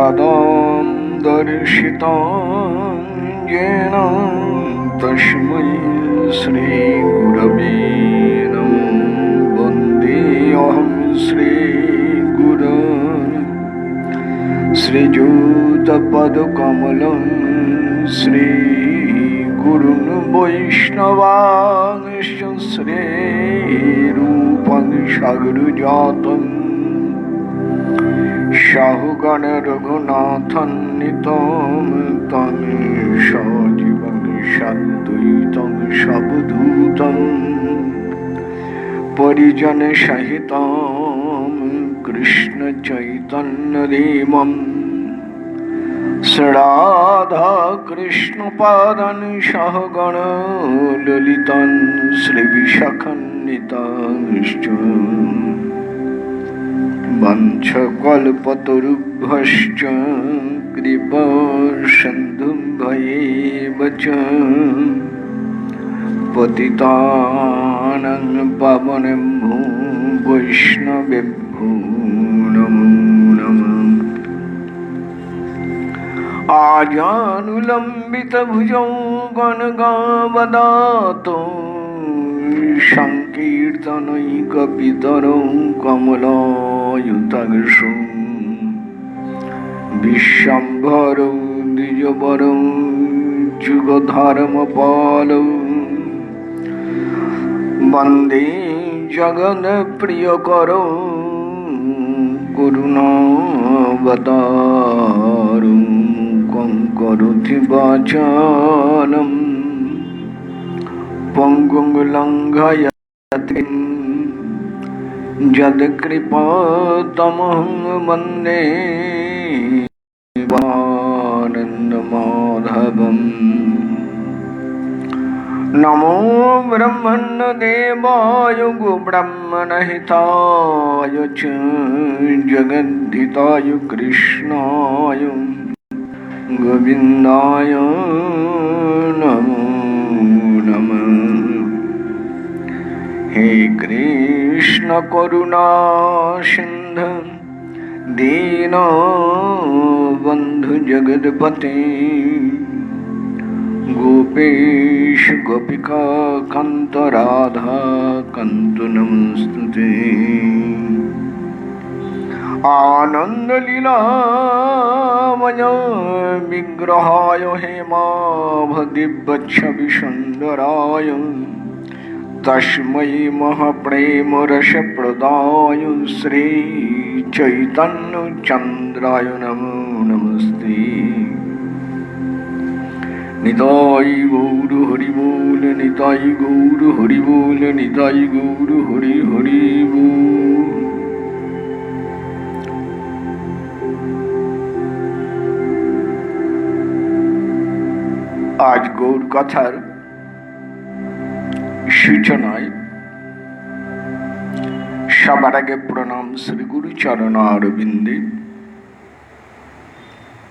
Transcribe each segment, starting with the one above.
पदं दर्शितं येन तस्मै श्रीगुरवे नमो वन्देऽहं श्रीगुरुं श्रीयुतपदकमलं श्रीगुरुं वैष्णवांश्च श्रीरूपं साग्रजातम् शाहुगण रघुनाथं नितं तं सजीवं सद्वैतं सवधूतं परिजन सहितं कृष्ण चैतन्यदेवं राधा कृष्ण पादं सहगण ललितं श्रीविशाखान्वितांश्च वंशकल्पतरुभ्यश्च कृपासिन्धुभ्येव च पतितानां पावनेभ्यो वैष्णवेभ्यो नमो नमः। आजानुलम्बितभुजौ गणगावदातो संकीर्तनैकपितरौ कमलायुताक्षौ विश्वम्भरौ द्विजवरौ जुगधर्मपालौ वन्दे जगन्प्रियकरौ करुणावतारौ मूकं करोति वाचालं पंगुं लंघयति यत्कृपातमहं वन्दे आनन्दमाधवम्। नमो ब्रह्मण्यदेवाय गोब्राह्मणहिताय च जगद्धिताय कृष्णाय गोविन्दाय नमो नमः। हे कृष्ण करुणा सिन्धु दीनबन्धु जगत्पते गोपेश गोपिका कान्त राधा कान्त नमोस्तुते। आनंद लीलामय विग्रहाय हेमाभदिव्यच्छवि सुन्दराय तस्मै महाप्रेम रसप्रदाय श्री चैतन्य चंद्राय नमो नमस्ते। निताय गौर हरि बोल निताय गौर हरि बोल निताय गौर हरि हरि बोल। आज गौर कथार सूचनाय सबार आगे प्रणाम श्री गुरु चरणारविंदे,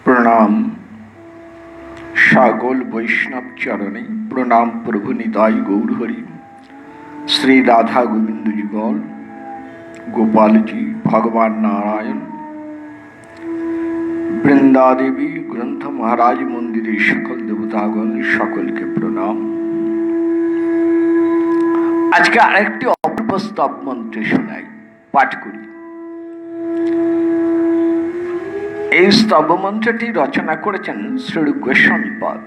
प्रणाम सकल वैष्णव चरणे, प्रणाम प्रभु निताय गौर हरि, श्री राधा गोविंद जुगल, गोपाल जी, भगवान नारायण, वृंदा देवी, ग्रंथ महाराज मंदिरे सकल देवतागण सकल के प्रणाम। आज के आरेकटी अपूर्व स्तव मंत्र शोनाई पाठ करी। এই স্তব মন্ত্রটি রচনা করেছেন শ্রীরূপ গোস্বামীপাদ।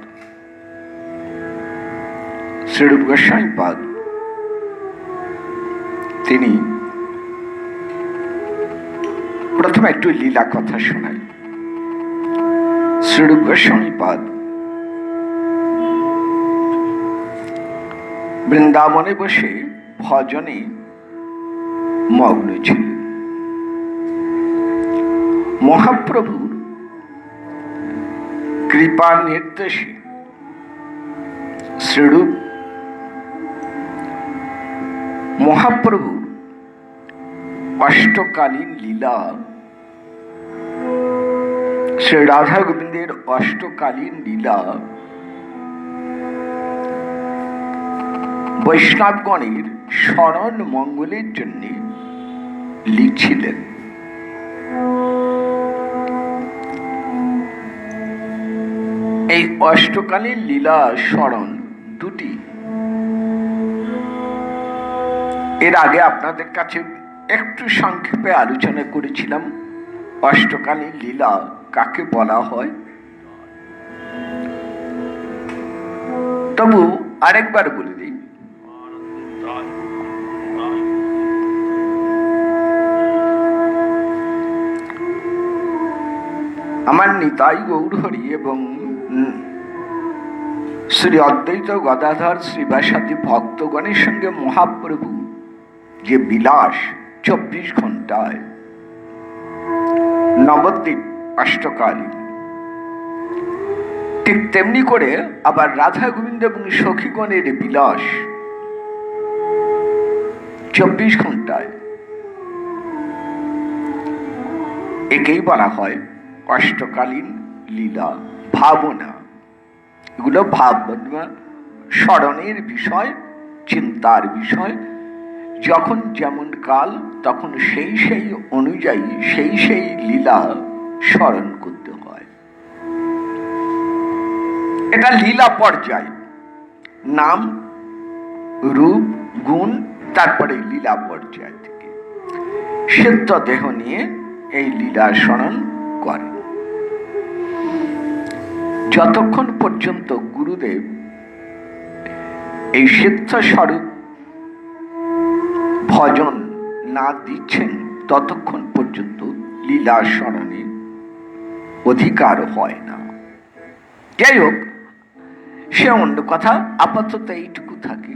শ্রীরূপ গোস্বামীপাদ তিনি প্রথমে একটু লীলা কথা শোনাই। শ্রীরূপ গোস্বামীপাদ বৃন্দাবনে বসে ভজনে মগ্ন ছিলেন। মহাপ্রভুর কৃপা নির্দেশে শ্রীরূপ মহাপ্রভুর অষ্টকালীন লীলা, শ্রী রাধা গোবিন্দের অষ্টকালীন লীলা বৈষ্ণবগণের স্মরণ মঙ্গলের জন্য লিখছিলেন। এই অষ্টকালীন লীলা স্মরণ দুটি। এর আগে আপনাদের কাছে একটু সংক্ষেপে আলোচনা করেছিলাম অষ্টকালীন লীলা কাকে বলা হয়। তবু আরেকবার বলে দিই, আমার নিতাই গৌরহরি এবং শ্রী অদ্বৈত গদাধর শ্রীবাসাদি ভক্তগণের সঙ্গে মহাপ্রভু যে বিলাস 24 ঘন্টায় নবদ্বীপ অষ্টকালীন, ঠিক তেমনি করে আবার রাধা গোবিন্দ এবং সখীগণের বিলাস 24 ঘন্টায়, একেই বলা হয় অষ্টকালীন লীলা ভাবনা। এগুলো ভাবনা স্মরণের বিষয়, চিন্তার বিষয়। যখন যেমন কাল তখন সেই সেই অনুযায়ী সেই সেই লীলা স্মরণ করতে হয়। এটা লীলা পর্যায়, নাম রূপ গুণ, তারপরে লীলা পর্যায় থেকে সিদ্ধ দেহ নিয়ে এই লীলা স্মরণ করে। যতক্ষণ পর্যন্ত গুরুদেব এই সিদ্ধ স্বরূপ ভজন না দিচ্ছেন ততক্ষণ পর্যন্ত লীলা স্মরণে অধিকার হয় না। যাই হোক, সে অন্য কথা, আপাতত এইটুকু থাকে।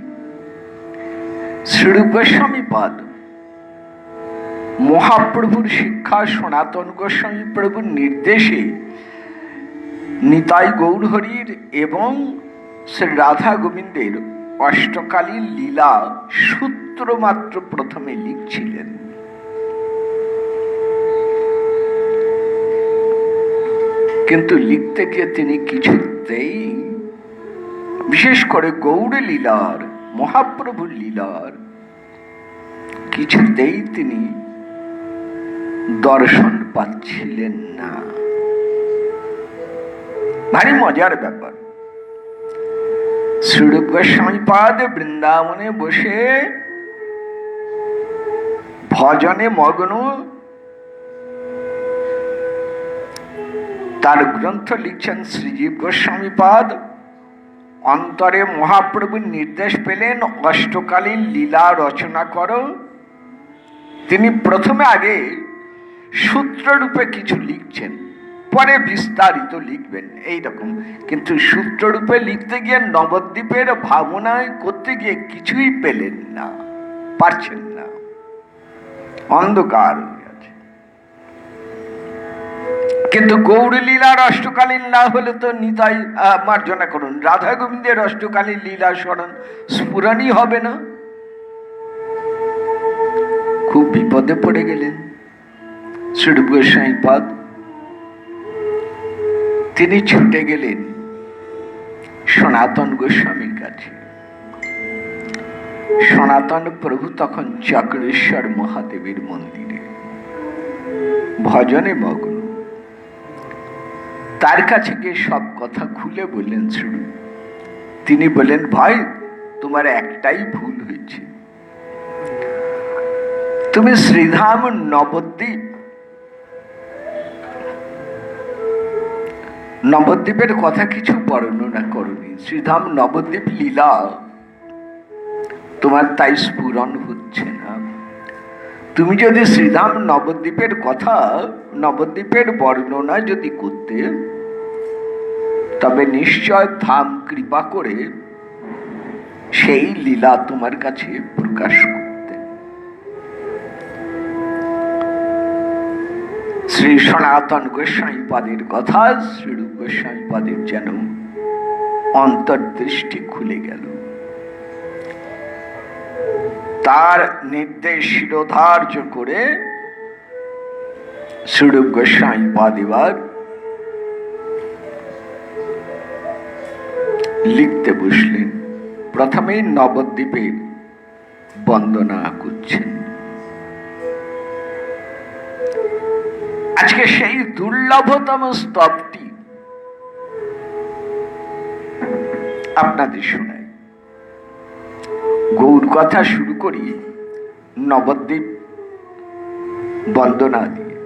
শ্রীরূপ গোস্বামী পাদ মহাপ্রভুর শিক্ষা, সনাতন গোস্বামী প্রভুর নির্দেশে নিতাই গৌরহরির এবং শ্রী রাধা গোবিন্দের অষ্টকালীন লীলা সূত্র মাত্র প্রথমে লিখছিলেন। কিন্তু লিখতে গিয়ে তিনি কিছুতেই, বিশেষ করে গৌর লীলার, মহাপ্রভুর লীলার কিছুতেই তিনি দর্শন পাচ্ছিলেন না। ভারী মজার ব্যাপার। শ্রীরূপ গোস্বামী পাদ বৃন্দাবনে বসে ভজনে মগ্ন, তার গ্রন্থ লিখছেন শ্রীজীব গোস্বামী পাদ। অন্তরে মহাপ্রভুর নির্দেশ পেলেন অষ্টকালীন লীলা রচনা করো। তিনি প্রথমে আগে সূত্ররূপে কিছু লিখছেন, পরে বিস্তারিত লিখবেন এইরকম। কিন্তু সূত্ররূপে লিখতে গিয়ে নবদ্বীপের ভাবনায় করতে গিয়ে কিছুই পেলেন না, পারছেন না, অন্ধকার হয়ে আছে। কিন্তু গৌরলীলার অষ্টকালীন না হলে তো নিতাই মার্জনা করুন, রাধা গোবিন্দের অষ্টকালীন লীলা স্মরণ স্ফুরণই হবে না। খুব বিপদে পড়ে গেলেন শ্রীরূপ গোস্বামী পাদ। তিনি ছুটে গেলেন সনাতন গোস্বামীর কাছে। সনাতন প্রভু তখন চক্রেশ্বর মহাদেবের মন্দিরে ভজনে মগ্ন। তার কাছে গিয়ে সব কথা খুলে বললেন শুরু। তিনি বললেন, ভাই তোমার একটাই ভুল হয়েছে, তুমি শ্রীধাম নবদ্বীপের কথা কিছু বর্ণনা করনি। শ্রীধাম নবদ্বীপ লীলা তোমার তাই স্ফুরণ হচ্ছে না। তুমি যদি শ্রীধাম নবদ্বীপের কথা, নবদ্বীপের বর্ণনা যদি করতে, তবে নিশ্চয় ধাম কৃপা করে সেই লীলা তোমার কাছে প্রকাশ করতে। শ্রী সনাতন গোস্বামী পাদের কথা শ্রীরূপ গোস্বামী পাদের যেন অন্তর্দৃষ্টি খুলে গেল। তার নির্দেশ শিরোধার্য করে শ্রীরূপ গোস্বামী পাদ এবার লিখতে বসলেন। প্রথমে নবদ্বীপের বন্দনা করছেন। আজকে সেই দুর্লভতম স্তবটি আপনাদের শোনাই। গৌর কথা শুরু করি নবদ্বীপ বন্দনা দিয়ে।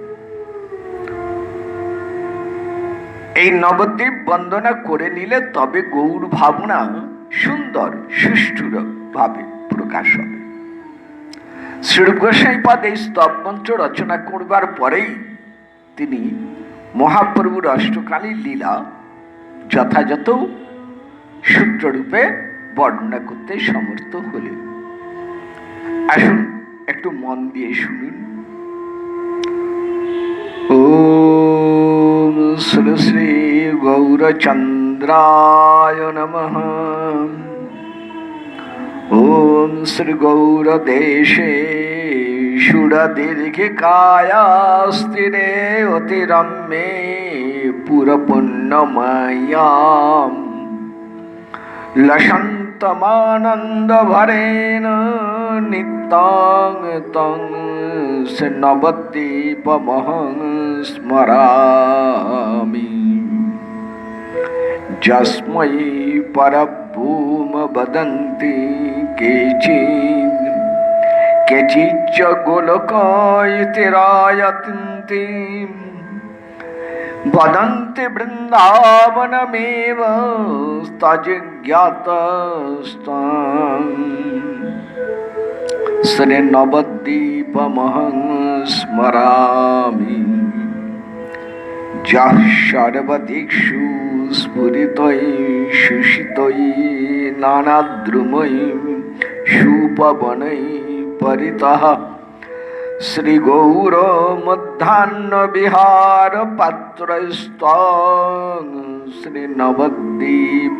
এই নবদ্বীপ বন্দনা করে নিলে তবে গৌর ভাবনা সুন্দর সুষ্ঠু ভাবে প্রকাশ হবে। শ্রীরূপ গোস্বামীপাদ এই স্তব মন্ত্র রচনা করবার পরেই তিনি মহাপ্রভুর অষ্টকালী লীলা যথাযথ সূত্ররূপে বর্ণনা করতে সমর্থ হলেন। আসুন একটু মন দিয়ে শুনুন। ওম শ্রী শ্রী গৌরচন্দ্রায় নমঃ। ওম শ্রী গৌরদেশে সুরদীর্ঘিকায়া স্থিরে অতিরম্যে পুরপুণ্যময়াম লসন্তমানন্দ ভরেণ নিত্যং তং নবদ্বীপমহং স্মরামি। যস্मै পরভূম বদন্তি কেচিৎ কেচিচ্চ গোলকায়িতি রায়ন্তি वदन्ति वृन्दावनमेव तज्ज्ञातस्ताम् श्री नवद्वीपमहं स्मरामि। यः सर्वदिक्षु स्फुरितैः शुषितैः नानाद्रुमैः शूपवनैः परितः श्री गौर मध्याह्न विहार पात्रस्तां श्री नवद्वीपमहं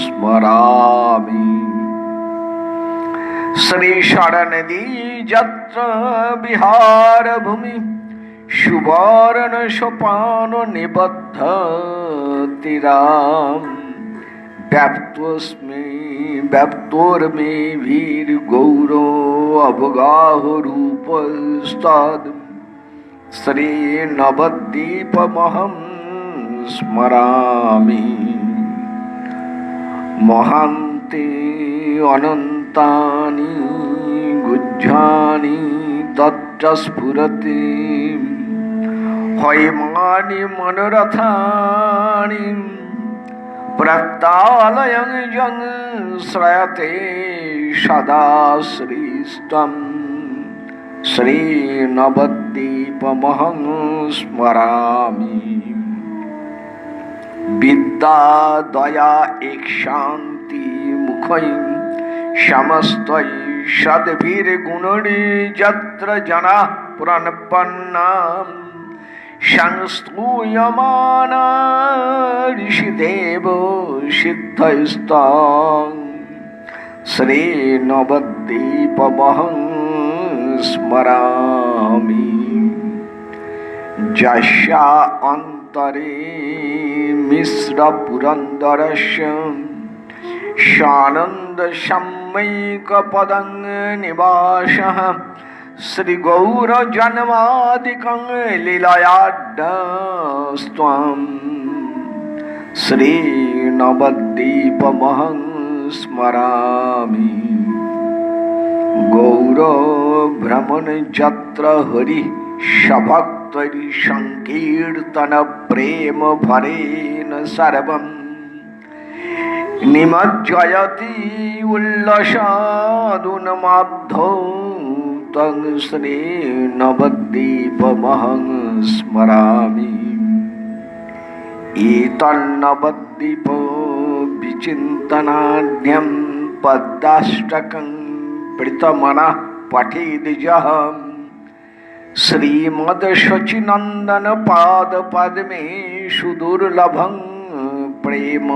स्मरामि। श्री शरणदी यत्र विहार भूमि सुवर्ण सोपान निबद्ध तीराम व्याप्तोर्मे वीर गौरो अवगाह रूपस्ताद श्री नवद्वीपमहं स्मरामि। महान्ति अनन्तानि गुज्जानि तत्र स्फुरति हैमानि मनोरथानि प्रत्तालयं यं श्रयते सदा श्रीस्तं श्री नवद्वीपमहं स्मरामि। विद्या दया एक शांति मुखै समस्तै सद्भिर्गुणैः यत्र जनाः प्रणपन्ना संस्तूयमाना ऋषिदेव सिद्धस्तां श्री नवद्वीपमहं स्मरामि। जस्या अन्तरे मिश्र पुरन्दरस्य सानन्द सम्यक्पदं निवासः श्री गौर जन्मादिकं लीलायाड्डस्त्वं श्री नवद्वीपमहं स्मरामि। गौर भ्रमण यत्र हरि सभक्तैः संकीर्तन प्रेम भरेण सर्वं निमज्जयति उल्लसादुन्माद्धौ तं श्री नवद्वीपमहं स्मरामि। एतन्नवद्वीप विचिन्तनाढ्यं पदाष्टकं प्रीतमनः पठेद्यः श्रीमद्शचीनन्दन पादपद्मे सुदुर्लभं प्रेम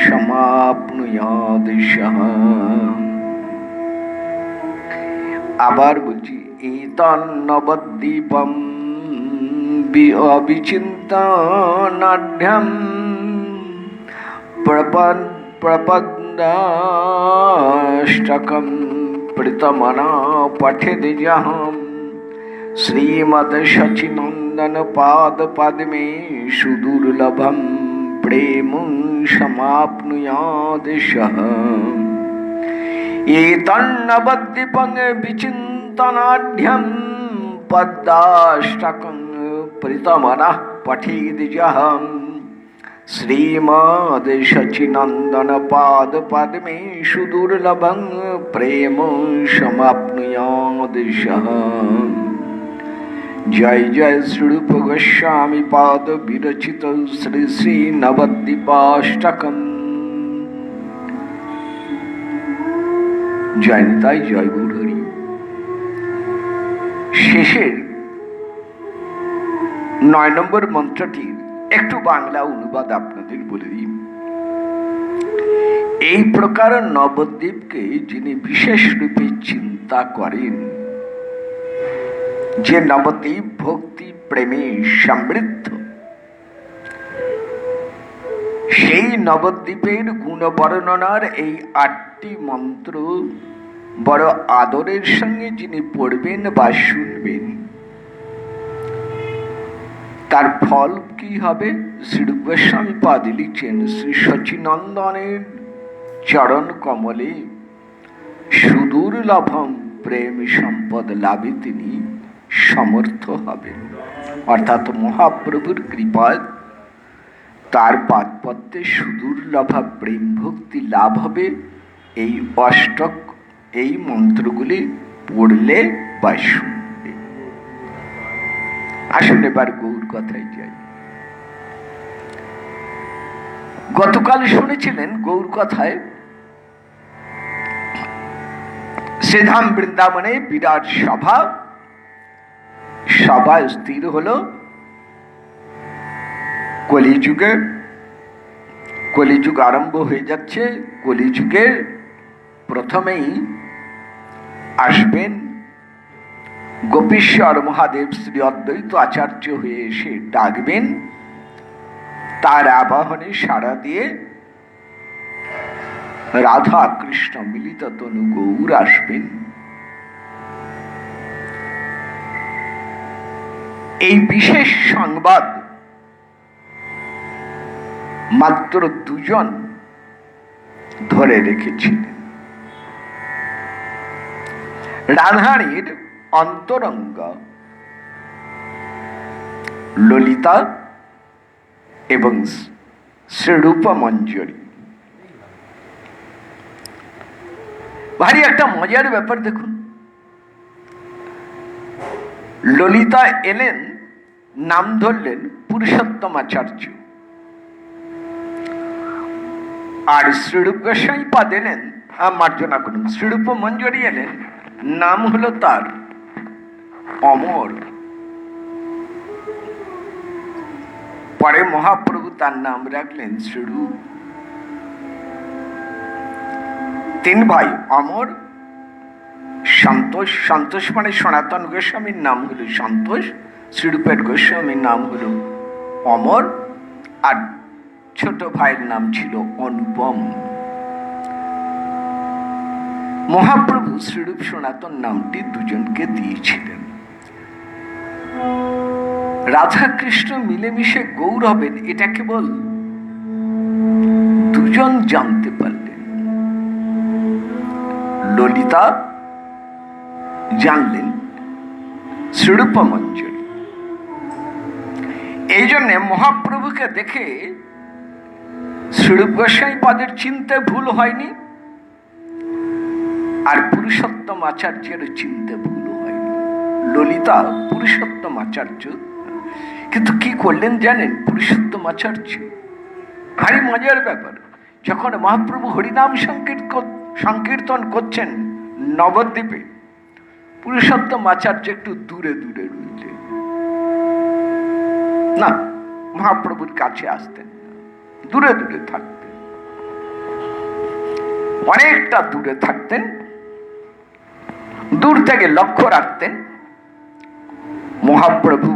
समाप्नुयादिशः। আবার বলছি এতন্নবদ্বীপম অবিচিন্তনাঢ্যম প্রপদাষ্টকম প্রীতমনা পঠেদ্যহম শ্রীমদ্ সচিনন্দন পাদ পদ্মে সুদুর্লভম প্রেম সমাপ্নুয়াদ সহ এতন্নবদ্বীপং বিচিন্তনাঢ্যম পদ্মাষ্টকং প্রীতমনঃ পঠেদ যহঃ শ্রীমদ সচিনন্দন পাদ পদ্মে সুদুর্লভং প্রেম সমাপ্নুয়াদ সহ। জয় জয় শ্রীরূপ গোস্বামী পাদ বিরচিত শ্রী শ্রী নবদ্বীপাষ্টকম। জয় নিতাই, জয় গৌরহরি। শেষের 9 নম্বর মন্ত্রটির একটু বাংলা অনুবাদ আপনাদের বলে দিই। এই প্রকার নবদ্বীপকে যিনি বিশেষ রূপে চিন্তা করেন, যে নবদ্বীপ ভক্তি প্রেমে সমৃদ্ধ, সেই নবদ্বীপের গুণ বর্ণনার এই 8টি মন্ত্র বড় আদরের সঙ্গে যিনি পড়বেন বা শুনবেন, তার ফল কি হবে? শ্রীরূপ গোস্বামী পাদ লিখছেন, শ্রী সচিনন্দনের চরণ কমলে সুদুর্লভম প্রেম সম্পদ লাভে তিনি সমর্থ হবেন। অর্থাৎ মহাপ্রভুর কৃপায় তার পাদপদ্মে সুদুর্লভা প্রেম ভক্তি লাভ হবে। এই অষ্টক, এই মন্ত্রগুলি পড়লে বা শুনলে। আসুন এবার গৌর কথায় যাই। গতকাল শুনেছিলেন গৌর কথায় শ্রীধাম বৃন্দাবনে বিরাট সভা স্থির হলো। কলিযুগ আরম্ভ হয়ে যাচ্ছে। কলিযুগের প্রথমেই আসবেন গোপীশ্বর মহাদেব শ্রী অদ্বৈত আচার্য হয়ে এসে ডাকবেন। তার আবাহনে সাড়া দিয়ে রাধা কৃষ্ণ মিলিত তনু গৌর আসবেন। এই বিশেষ সংবাদ মাত্র 2 জন ধরে রেখেছিলেন। রাধারানীর অন্তরঙ্গ ললিতা এবং শ্রীরূপ মঞ্জরী। ভারী একটা মজার ব্যাপার দেখুন। ললিতা এলেন, নাম ধরলেন পুরুষোত্তম আচার্য, আর শ্রীরূপ গোস্বামী পাদ এলেন, মার্জনা করুন, শ্রীরূপ মঞ্জরী এলেন, নাম হলো তার অমর। পরে মহাপ্রভু তার নাম রাখলেন শ্রীরূপ। 3 ভাই অমর, সন্তোষ। সন্তোষ মানে সনাতন গোস্বামীর নাম হলো সন্তোষ, শ্রীরূপের গোস্বামীর নাম হলো অমর, আর ছোট ভাইয়ের নাম ছিল অনুপম। মহাপ্রভু শ্রীরূপ সনাতন নামটি 2 জনকে দিয়েছিলেন। রাধা কৃষ্ণ মিলেমিশে গৌর হবেন, এটা কেবল 2 জন জানতে পারলেন। ললিতা জানলেন, শ্রীরূপ মঞ্জরী। এই জন্যে মহাপ্রভুকে দেখে শ্রীরূপ গোস্বামী পাদের চিনতে ভুল হয়নি, আর পুরুষোত্তম আচার্যের চিনতে ভুল হয়নি। ললিতা পুরুষোত্তম আচার্য, কিন্তু কি করলেন জানেন? পুরুষোত্তম আচার্য ভারী মজার ব্যাপার। যখন মহাপ্রভু হরিনাম সংকীর্তন করছেন নবদ্বীপে, পুরুষোত্তম আচার্য একটু দূরে দূরে রইলেন না, মহাপ্রভুর কাছে আসতেন না, দূরে দূরে থাকতেন, অনেকটা দূরে থাকতেন। দূর থেকে লক্ষ্য রাখতেন মহাপ্রভু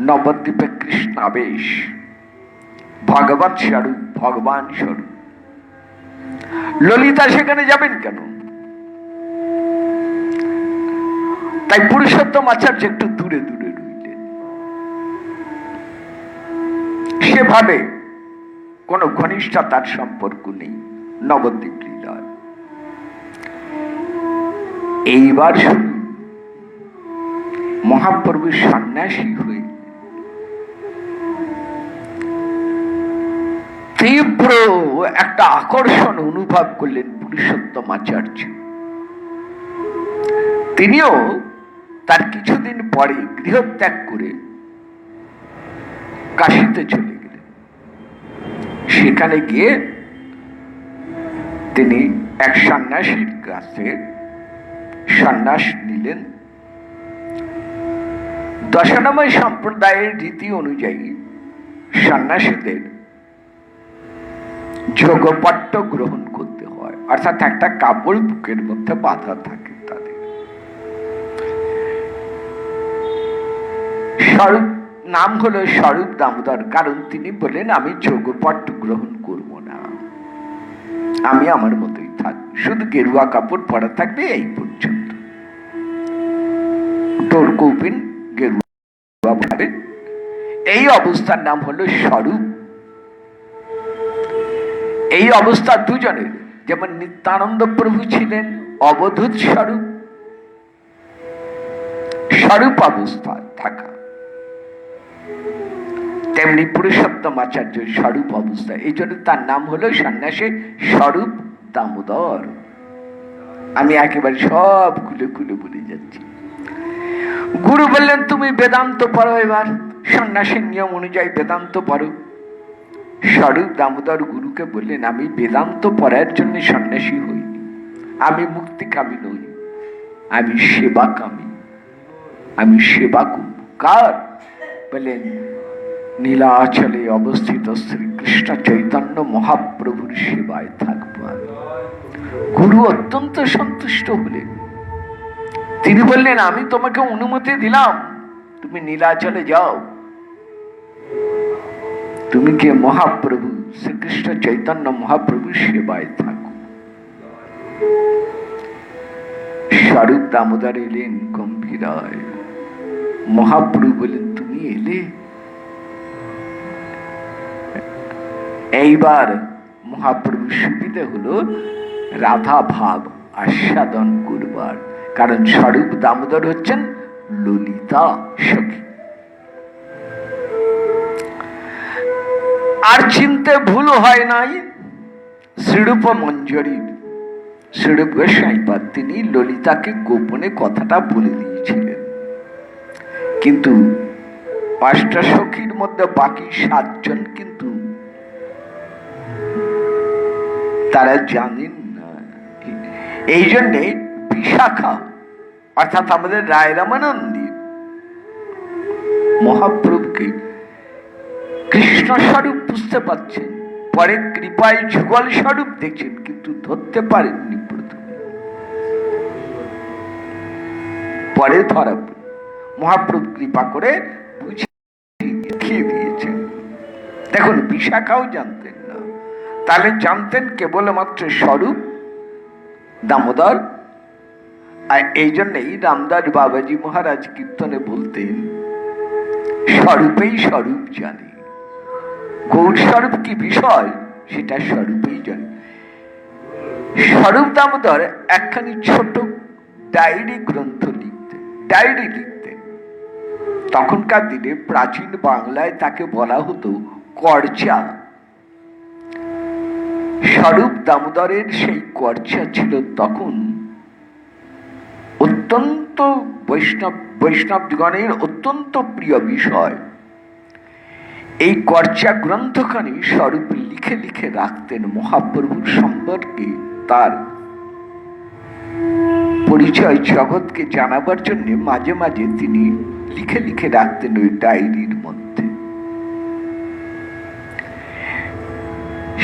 নবদ্বীপে কৃষ্ণাবেশ, ভগবৎ স্বরূপ, ভগবান স্বরূপ। ললিতা সেখানে যাবেন কেন? তাই পুরুষোত্তম আচার্য একটু দূরে দূরে রইলেন। সেভাবে কোনো ঘনিষ্ঠতার সম্পর্ক নেই নবদ্বীপ লীলায়। এইবার শুধু মহাপ্রভু সন্ন্যাসী হয়ে তীব্র একটা আকর্ষণ অনুভব করলেন পুরুষোত্তম আচার্য। তিনিও তার কিছুদিন পরে গৃহত্যাগ করে কাশীতে চলে গেলেন। সেখানে গিয়ে তিনি এক সন্ন্যাসীর কাছে সন্ন্যাস নিলেন। দশনাময় সম্প্রদায়ের রীতি অনুযায়ী সন্ন্যাসীদের যোগপট্ট গ্রহণ করতে হয়, অর্থাৎ একটা কাপড় বুকের মধ্যে বাঁধা থাকে তাদের। স্বরূপ নাম হলো স্বরূপ দামোদর, কারণ তিনি বলেন আমি যোগপট্ট গ্রহণ করব না, আমি আমার মতোই থাকবো, শুধু গেরুয়া কাপড় পরা থাকবে এই পর্যন্ত। টোর কৌপিন গেরুয়া পরে, এই অবস্থার নাম হলো স্বরূপ। এই অবস্থা দুজনের, যেমন নিত্যানন্দ প্রভু ছিলেন অবধূত স্বরূপ, স্বরূপ অবস্থায় থাকা, তেমনি পুরুষোত্তম আচার্য স্বরূপ অবস্থা। এই জন্য তার নাম হলো সন্ন্যাসী স্বরূপ দামোদর। আমি একেবারে সব খুলে খুলে বলে যাচ্ছি। গুরু বললেন তুমি বেদান্ত পড়ো, এবার সন্ন্যাসীর নিয়ম অনুযায়ী বেদান্ত পড়ো। স্বরূপ দামোদর গুরুকে বললেন আমি বেদান্ত পড়ার জন্য সন্ন্যাসী হইনি, আমি মুক্তিকামী নই, আমি সেবাকামী, আমি সেবা করব। কার? বললেন নীলাচলে অবস্থিত শ্রীকৃষ্ণ চৈতন্য মহাপ্রভুর সেবায় থাকবো আমি। গুরু অত্যন্ত সন্তুষ্ট হলেন। তিনি বললেন আমি তোমাকে অনুমতি দিলাম, তুমি নীলাচলে যাও, তুমি কে মহাপ্রভু শ্রীকৃষ্ণ চৈতন্য মহাপ্রভুর সেবায় থাকো। স্বরূপ দামোদর এলেন গম্ভীরায়। মহাপ্রভু বলেন তুমি এলে? এইবার মহাপ্রভুর সুবিধে হলো রাধা ভাব আস্বাদন করবার, কারণ স্বরূপ দামোদর হচ্ছেন ললিতা সখী। আর চিনতে ভুল হয় নাই শ্রীরূপ মঞ্জরীর শ্রীরূপ গোস্বাইপাদ, তিনি ললিতাকে গোপনে কথাটা বলে দিয়েছিলেন, কিন্তু অষ্টসখীর মধ্যে বাকি 7 জন কিন্তু তারা জানেন না। এই জন্যে বিশাখা অর্থাৎ আমাদের রায় রামানন্দী মহাপ্রভুকে কৃষ্ণ স্বরূপ বুঝতে পারছেন, পরে কৃপায় যুগল স্বরূপ দেখছেন, কিন্তু ধরতে পারেননি প্রথমে, পরে ধরা মহাপ্রভু কৃপা করে বুঝিয়ে দিয়েছেন। দেখুন বিশাখাও জানতেন না, তাহলে জানতেন কেবলমাত্র স্বরূপ দামোদর। আর এই জন্যই রামদাস বাবাজি মহারাজ কীর্তনে বলতেন স্বরূপেই স্বরূপ জানে, গৌর স্বরূপ কি বিষয় সেটা স্বরূপেই জানে। স্বরূপ দামোদর একখানি ছোট ডায়েরি গ্রন্থ লিখতেন, ডায়েরি লিখতেন। তখনকার দিনে প্রাচীন বাংলায় তাকে বলা হতো করচা। স্বরূপ দামোদরের সেই করচা ছিল তখন অত্যন্ত বৈষ্ণবগণের অত্যন্ত প্রিয় বিষয়। এই করচা গ্রন্থখানি স্বরূপ লিখে লিখে রাখতেন মহাপ্রভুর সম্পর্কে, তার পরিচয় জগৎকে জানাবার জন্য মাঝে মাঝে তিনি লিখে লিখে রাখতেন ওই ডায়েরির মধ্যে।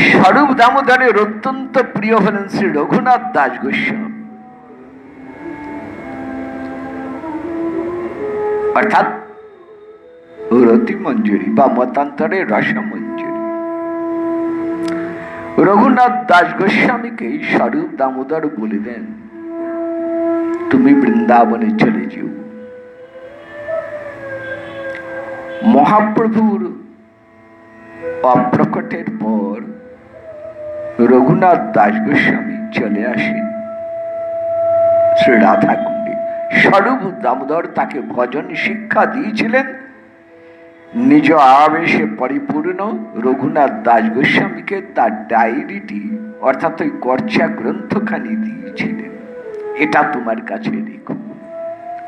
স্বরূপ দামোদরের অত্যন্ত প্রিয় হলেন শ্রী রঘুনাথ দাস গোস্বামী, অর্থাৎ রতি মঞ্জুরি বা মতান্তরে রসমঞ্জুরি। রঘুনাথ দাস গোস্বামীকে স্বরূপ দামোদর বলে দেন তুমি বৃন্দাবনে চলে যেও। মহাপ্রভুর অপ্রকটের পর রঘুনাথ দাস গোস্বামী চলে আসেন শ্রী রাধাকুণ্ডে। স্বরূপ দামোদর তাকে ভজন শিক্ষা দিয়েছিলেন। নিজ আবেশে পরিপূর্ণ রঘুনাথ দাস গোস্বামীকে তার ডায়েরিটি অর্থাৎ ওই কর্চা গ্রন্থখানি দিয়েছিলেন, এটা তোমার কাছে রেখো,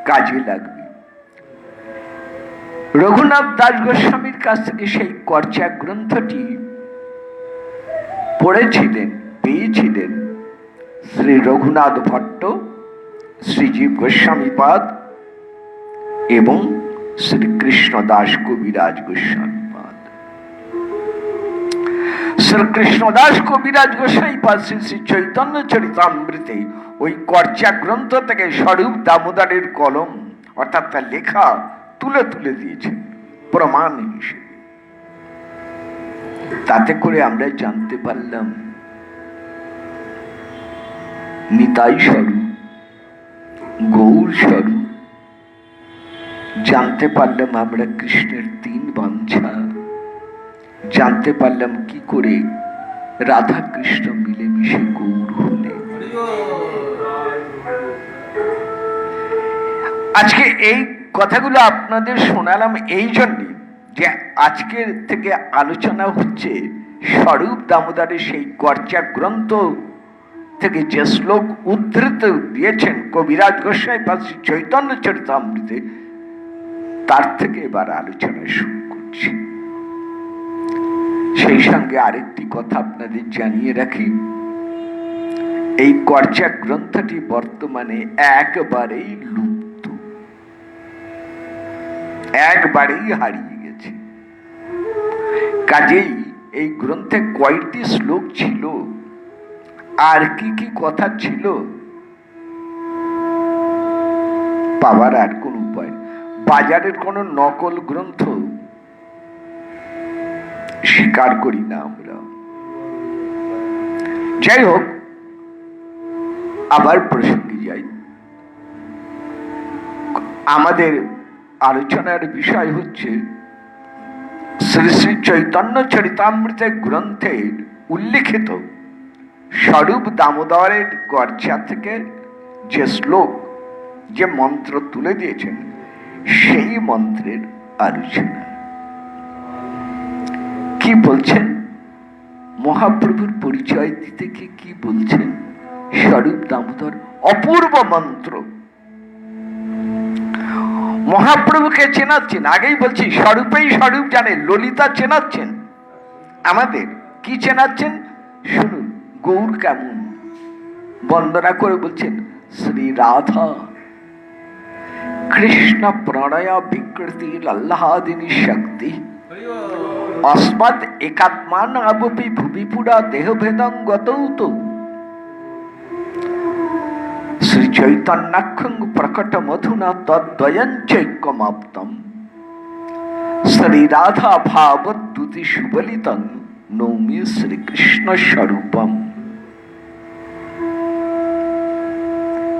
কাজে লাগবে। রঘুনাথ দাস গোস্বামীর কাছ থেকে সেই কর্চা গ্রন্থটি পড়েছিলেন, পেয়েছিলেন শ্রী রঘুনাথ ভট্ট, শ্রীজীব গোস্বামীপাদ এবং শ্রীকৃষ্ণ দাস কবিরাজ গোস্বামীপাদ। শ্রীকৃষ্ণ দাস কবিরাজ গোস্বামীপাদ শ্রী শ্রী চৈতন্য চরিতামৃতে ওই কর্চা গ্রন্থ থেকে স্বরূপ দামোদরের কলম অর্থাৎ তার লেখা তুলে তুলে দিয়েছেন প্রমাণ হিসেবে। তাতে করে আমরা জানতে পারলাম নিতাই স্বরূপ, গৌর স্বরূপ, জানতে পারলাম আমরা কৃষ্ণের তিন বাঞ্ছা, জানতে পারলাম কি করে রাধা কৃষ্ণ মিলেমিশে গৌর হলেন। আজকে এই কথাগুলো আপনাদের শোনালাম এই জন্যে যে আজকের থেকে আলোচনা হচ্ছে স্বরূপ দামোদরের সেই কর্চা গ্রন্থ থেকে যে শ্লোক উদ্ধৃত দিয়েছেন কবিরাজ গোস্বামীপাদ শ্রী চৈতন্য চরিতামৃতে, তার থেকে এবার আলোচনা শুরু করছি। সেই সঙ্গে আরেকটি কথা আপনাদের জানিয়ে রাখি, এই কর্চা গ্রন্থটি বর্তমানে একবারেই লুপ্ত, একবারেই হারিয়ে গেছে। কাজেই এই গ্রন্থে কয়টি শ্লোক ছিল আর কি কি কথা ছিল পাওয়ার আর কোন উপায়, বাজারের কোন নকল গ্রন্থ স্বীকার করি না আমরা। যাই হোক, আবার প্রসঙ্গে যাই। আমাদের আলোচনার বিষয় হচ্ছে শ্রী শ্রী চৈতন্য চরিতামৃত গ্রন্থের উল্লিখিত স্বরূপ দামোদরের কর্চা থেকে যে শ্লোক, যে মন্ত্র তুলে দিয়েছেন, সেই মন্ত্রের আলোচনা। কি বলছেন মহাপ্রভুর পরিচয় দিতে কি বলছেন? স্বরূপ দামোদর অপূর্ব মন্ত্র। মহাপ্রভুকে চেনাচ্ছেন, আগেই বলছি স্বরূপেই স্বরূপ জানে, ললিতা চেনাচ্ছেন আমাদের। কি চেনাচ্ছেন শুনুন, গৌর কেমন বন্দনা করে বলছেন, শ্রী রাধা কৃষ্ণ প্রণয় বিকৃতি আহ্লাদিনী শক্তি অস্মৎ একাত্মান আবপি ভুবি পুরা দেহভেদং গতৌত শ্রী চৈতন্যাখ্যং প্রকট মধুনা তদ্বয়ঞ্চৈক্যমাপ্তম শ্রী রাধা ভাবদ্যুতি সুবলিতং নৌমি শ্রীকৃষ্ণ স্বরূপম।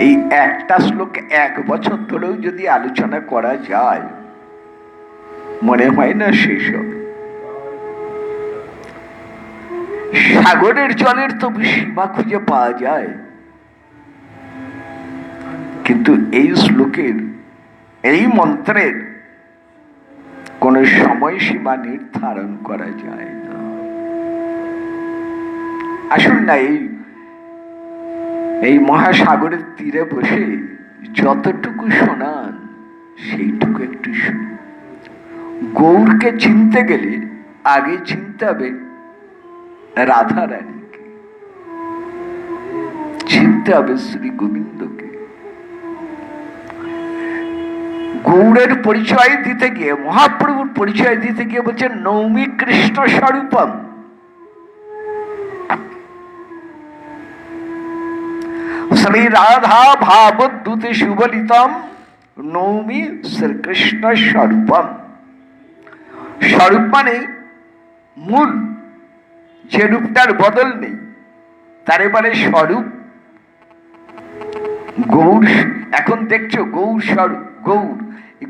এই একটা শ্লোক 1 বছর ধরেও যদি আলোচনা করা যায়, মনে হয় না শেষ হবে। সাগরের জলের তো সীমা খুঁজে পাওয়া যায়, কিন্তু এই শ্লোকের, এই মন্ত্রের কোন সময়সীমা নির্ধারণ করা যায় না। আসুন না এই মহাসাগরের তীরে বসে যতটুকু শোনান সেইটুকু একটু শুনুন। গৌরকে চিনতে গেলে আগে চিনতে হবে রাধা রানীকে, চিনতে হবে শ্রী গোবিন্দকে। গৌরের পরিচয় দিতে গিয়ে, মহাপ্রভুর পরিচয় দিতে গিয়ে বলছেন নৌমি কৃষ্ণ স্বরূপম। শ্রী রাধা ভাবদ্যুতি সুবলিতম নৌমি শ্রীকৃষ্ণ স্বরূপম। স্বরূপ মানে মূল, যে রূপটার বদল নেই, তার এবারে স্বরূপ গৌর। এখন দেখছো গৌর স্বরূপ,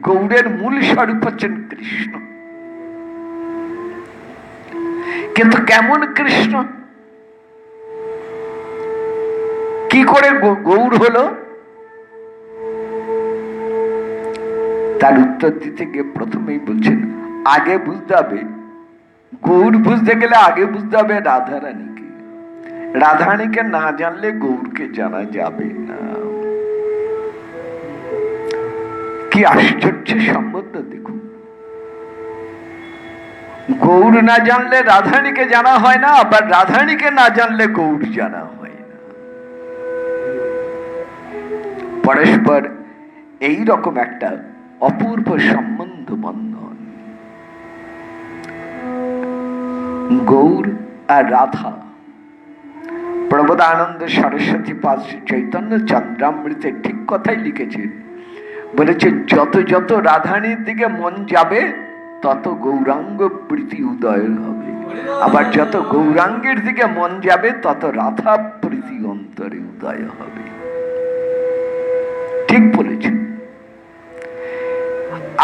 গৌরের মূল স্বরূপ হচ্ছেন কৃষ্ণ। কিন্তু কেমন কৃষ্ণ, কি করে গৌর হলো? তার উত্তর দিতে গিয়ে প্রথমেই বলছেন, আগে বুঝতে হবে, গৌর বুঝতে গেলে আগে বুঝতে হবে রাধারানীকে। রাধারানীকে না জানলে গৌরকে জানা যাবে না। কি আশ্চর্য সম্বন্ধ দেখুন, গৌর না জানলে রাধারানীকে জানা হয় না, আবার রাধারানীকে না জানলে গৌর জানা হয় না। পরস্পর এই রকম একটা অপূর্ব সম্বন্ধ বন্ধন, গৌর আর রাধা। প্রবোধানন্দ সরস্বতী পাদ চৈতন্য চন্দ্রামৃতে ঠিক কথাই লিখেছেন, বলেছে যত যত রাধারানীর দিকে মন যাবে তত গৌরাঙ্গ প্রীতি উদয় হবে, আবার যত গৌরাঙ্গের দিকে মন যাবে তত রাধা প্রীতি অন্তরে উদয় হবে। ঠিক বলেছেন।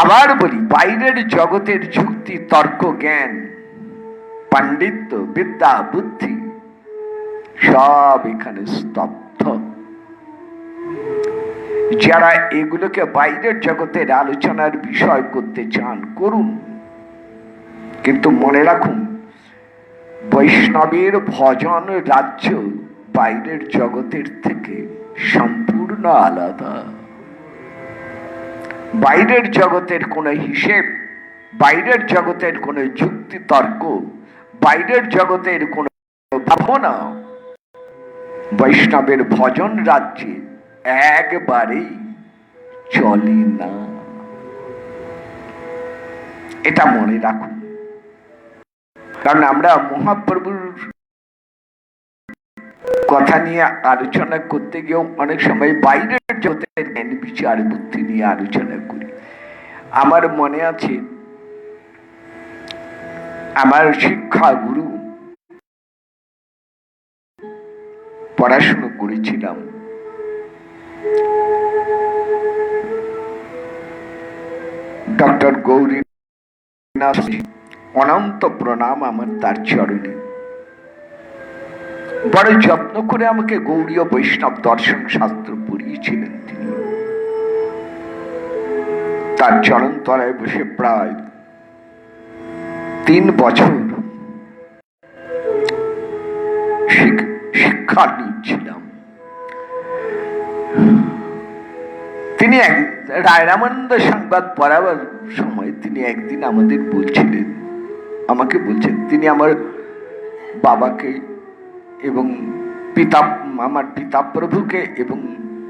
আবার বলি, বাইরের জগতের যুক্তি, তর্ক, জ্ঞান, পাণ্ডিত্য, বিদ্যা, বুদ্ধি সব এখানে স্তব্ধ। যারা এগুলোকে বাইরের জগতের আলোচনার বিষয় করতে চান করুন, কিন্তু মনে রাখুন বৈষ্ণবের ভজন রাজ্য বাইরের জগতের থেকে সম্পূর্ণ আলাদা। বাইরের জগতের কোনো হিসেব, বাইরের জগতের কোনো যুক্তি তর্ক, বাইরের জগতের কোনো ভাবনা বৈষ্ণবের ভজন রাজ্যে একবারেই চলে না। এটা মনে রাখুন। কারণ আমরা মহাপ্রভুর কথা নিয়ে আলোচনা করতে গিয়েও অনেক সময় বাইরের জগতের জ্ঞান বিচার বুদ্ধি নিয়ে আলোচনা করি। আমার মনে আছে, আমার শিক্ষা গুরু পড়াশুনো করেছিলাম, ডক্টর গৌরীনাথ, অনন্ত প্রণাম আমার তার চরণে। বড় যত্ন করে আমাকে গৌড়ীয় বৈষ্ণব দর্শন শাস্ত্র পড়িয়েছিলেন তিনি। তার চরণ তলায় বসে প্রায় 3 বছর শিক্ষা নিচ্ছিলাম। তিনি রায়রামানন্দ সংবাদ পড়াবার সময় তিনি একদিন আমাদের বলছিলেন, আমাকে বলছেন, তিনি আমার বাবাকে এবং আমার পিতা প্রভুকে এবং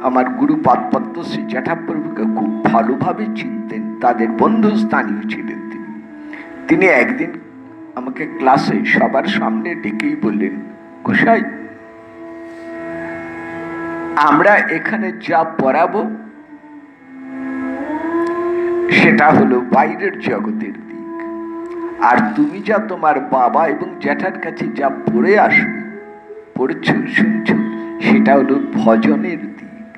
আমার গুরু পাদপদ্ম শ্রী জ্যাঠাপ্রভুকে খুব ভালোভাবে চিনতেন, তাদের বন্ধু স্থানীয় ছিলেন তিনি। তিনি একদিন আমাকে ক্লাসে সবার সামনে ডেকেই বললেন, গোসাই, আমরা এখানে যা পড়াবো সেটা হলো বাইরের জগতের দিক, আর তুমি যা তোমার বাবা এবং জ্যাঠার কাছে যা পড়ে আসবে, পড়ছো শুনছো, সেটা হলো ভজনের দিক।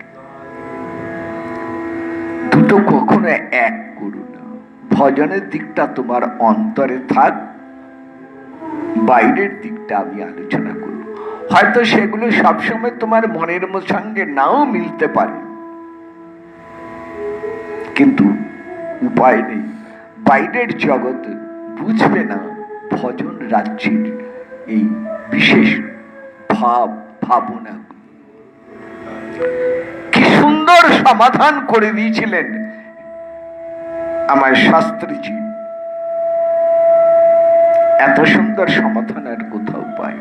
দুটো কখনো এক করো না। ভজনের দিকটা তোমার অন্তরে থাক, বাইরের দিকটা আমি আলোচনা করব। হয়তো সেগুলো সবসময় তোমার মনের সঙ্গে নাও মিলতে পারে, কিন্তু উপায় নেই, বাইরের জগৎ বুঝবে না ভজন রাজ্যের এই বিশেষ ভাবনা। কি সুন্দর সমাধান করে দিয়েছিলেন আমার শাস্ত্রীজি, এত সুন্দর সমাধান আর কোথাও পাই।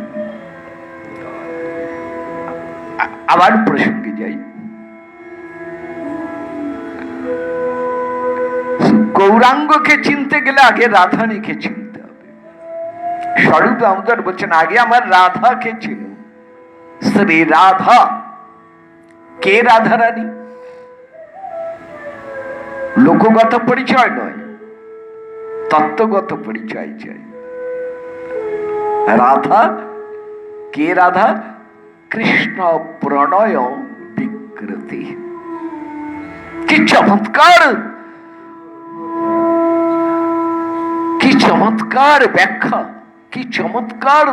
আবার প্রসঙ্গে যাই, গৌরাঙ্গকে চিনতে গেলে আগে রাধারানীকে চিনতে হবে। স্বরূপ দামোদর বলছেন, আগে আমার রাধাকে চিনো। শ্রী রাধা কে? রাধারানী। লোকগত পরিচয় নয়, তত্ত্বগত পরিচয় চাই। রাধা কে? রাধা কৃষ্ণ প্রণয় বিকৃতি। কি চমৎকার, কি চমৎকার ব্যাখ্যা! কি চমৎকার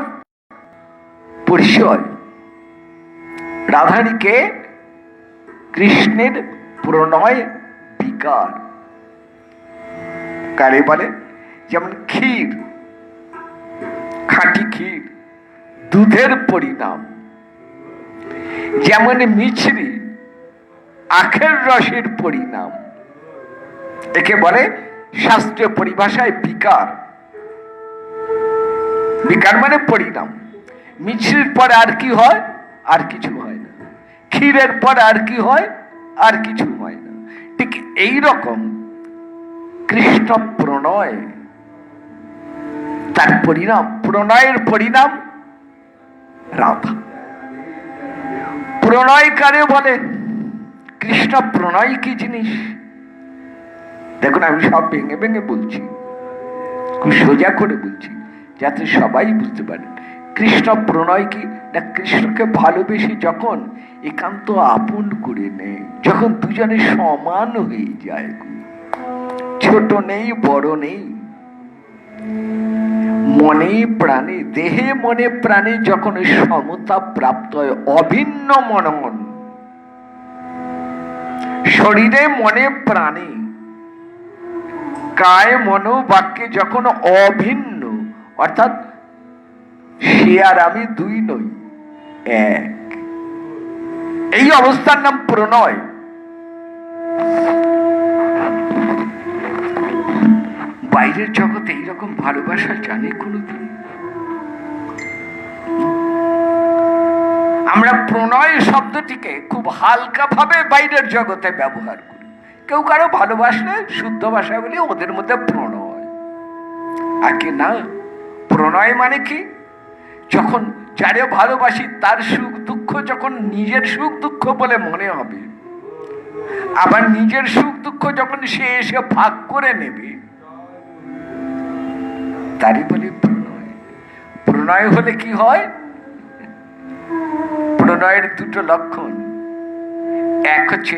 পরিচয়! রাধারীকে কৃষ্ণের প্রণয় বিকার কারে বলে? যেমন ক্ষীর, খাঁটি ক্ষীর দুধের পরিণাম, যেমন মিছরি আখের রসের পরিণাম। একে বলে শাস্ত্রীয় পরিভাষায় বিকার। বিকার মানে পরিণাম। মিছরির পরে আর কি হয়? আর কিছু হয় না। ক্ষীরের পরে আর কি হয়? আর কিছু হয় না। ঠিক এই রকম কৃষ্ণ প্রণয়, তার পরিণাম, প্রণয়ের পরিণাম রাধা। প্রণয় কারে বলে? কৃষ্ণ প্রণয় কি জিনিস? দেখুন, আমি সব ভেঙে ভেঙে বলছি, খুব সোজা করে বলছি যাতে সবাই বুঝতে পারেন। কৃষ্ণ প্রণয় কি না? কৃষ্ণকে ভালোবেসে যখন একান্ত আপন করে নেয়, যখন দুজনে সমান হয়ে যায়, ছোট নেই বড় নেই, মনে প্রাণে, দেহে মনে প্রাণে যখন সমতা প্রাপ্ত হয়, অভিন্ন মনন, শরীরে মনে প্রাণে, কায় মন বাক্যে যখন অভিন্ন, অর্থাৎ সে আর আমি দুই নই, এক, এই অবস্থার নাম প্রণয়। বাইরের জগতে এইরকম ভালোবাসা জানি কোনদিন? আমরা প্রণয় শব্দটিকে খুব হালকা ভাবে বাইরের জগতে ব্যবহার করি। কেউ কারো ভালোবাসলে শুদ্ধ ভাষা বলি ওদের মধ্যে প্রণয়। আগে না, প্রণয় মানে কি? যখন যারে ভালোবাসি তার সুখ দুঃখ যখন নিজের সুখ দুঃখ বলে মনে হবে, আবার নিজের সুখ দুঃখ যখন সে এসে ভাগ করে নেবে, তারই বলে প্রণয়। প্রণয় হলে কি হয়? প্রণয়ের দুটো লক্ষণ, এক হচ্ছে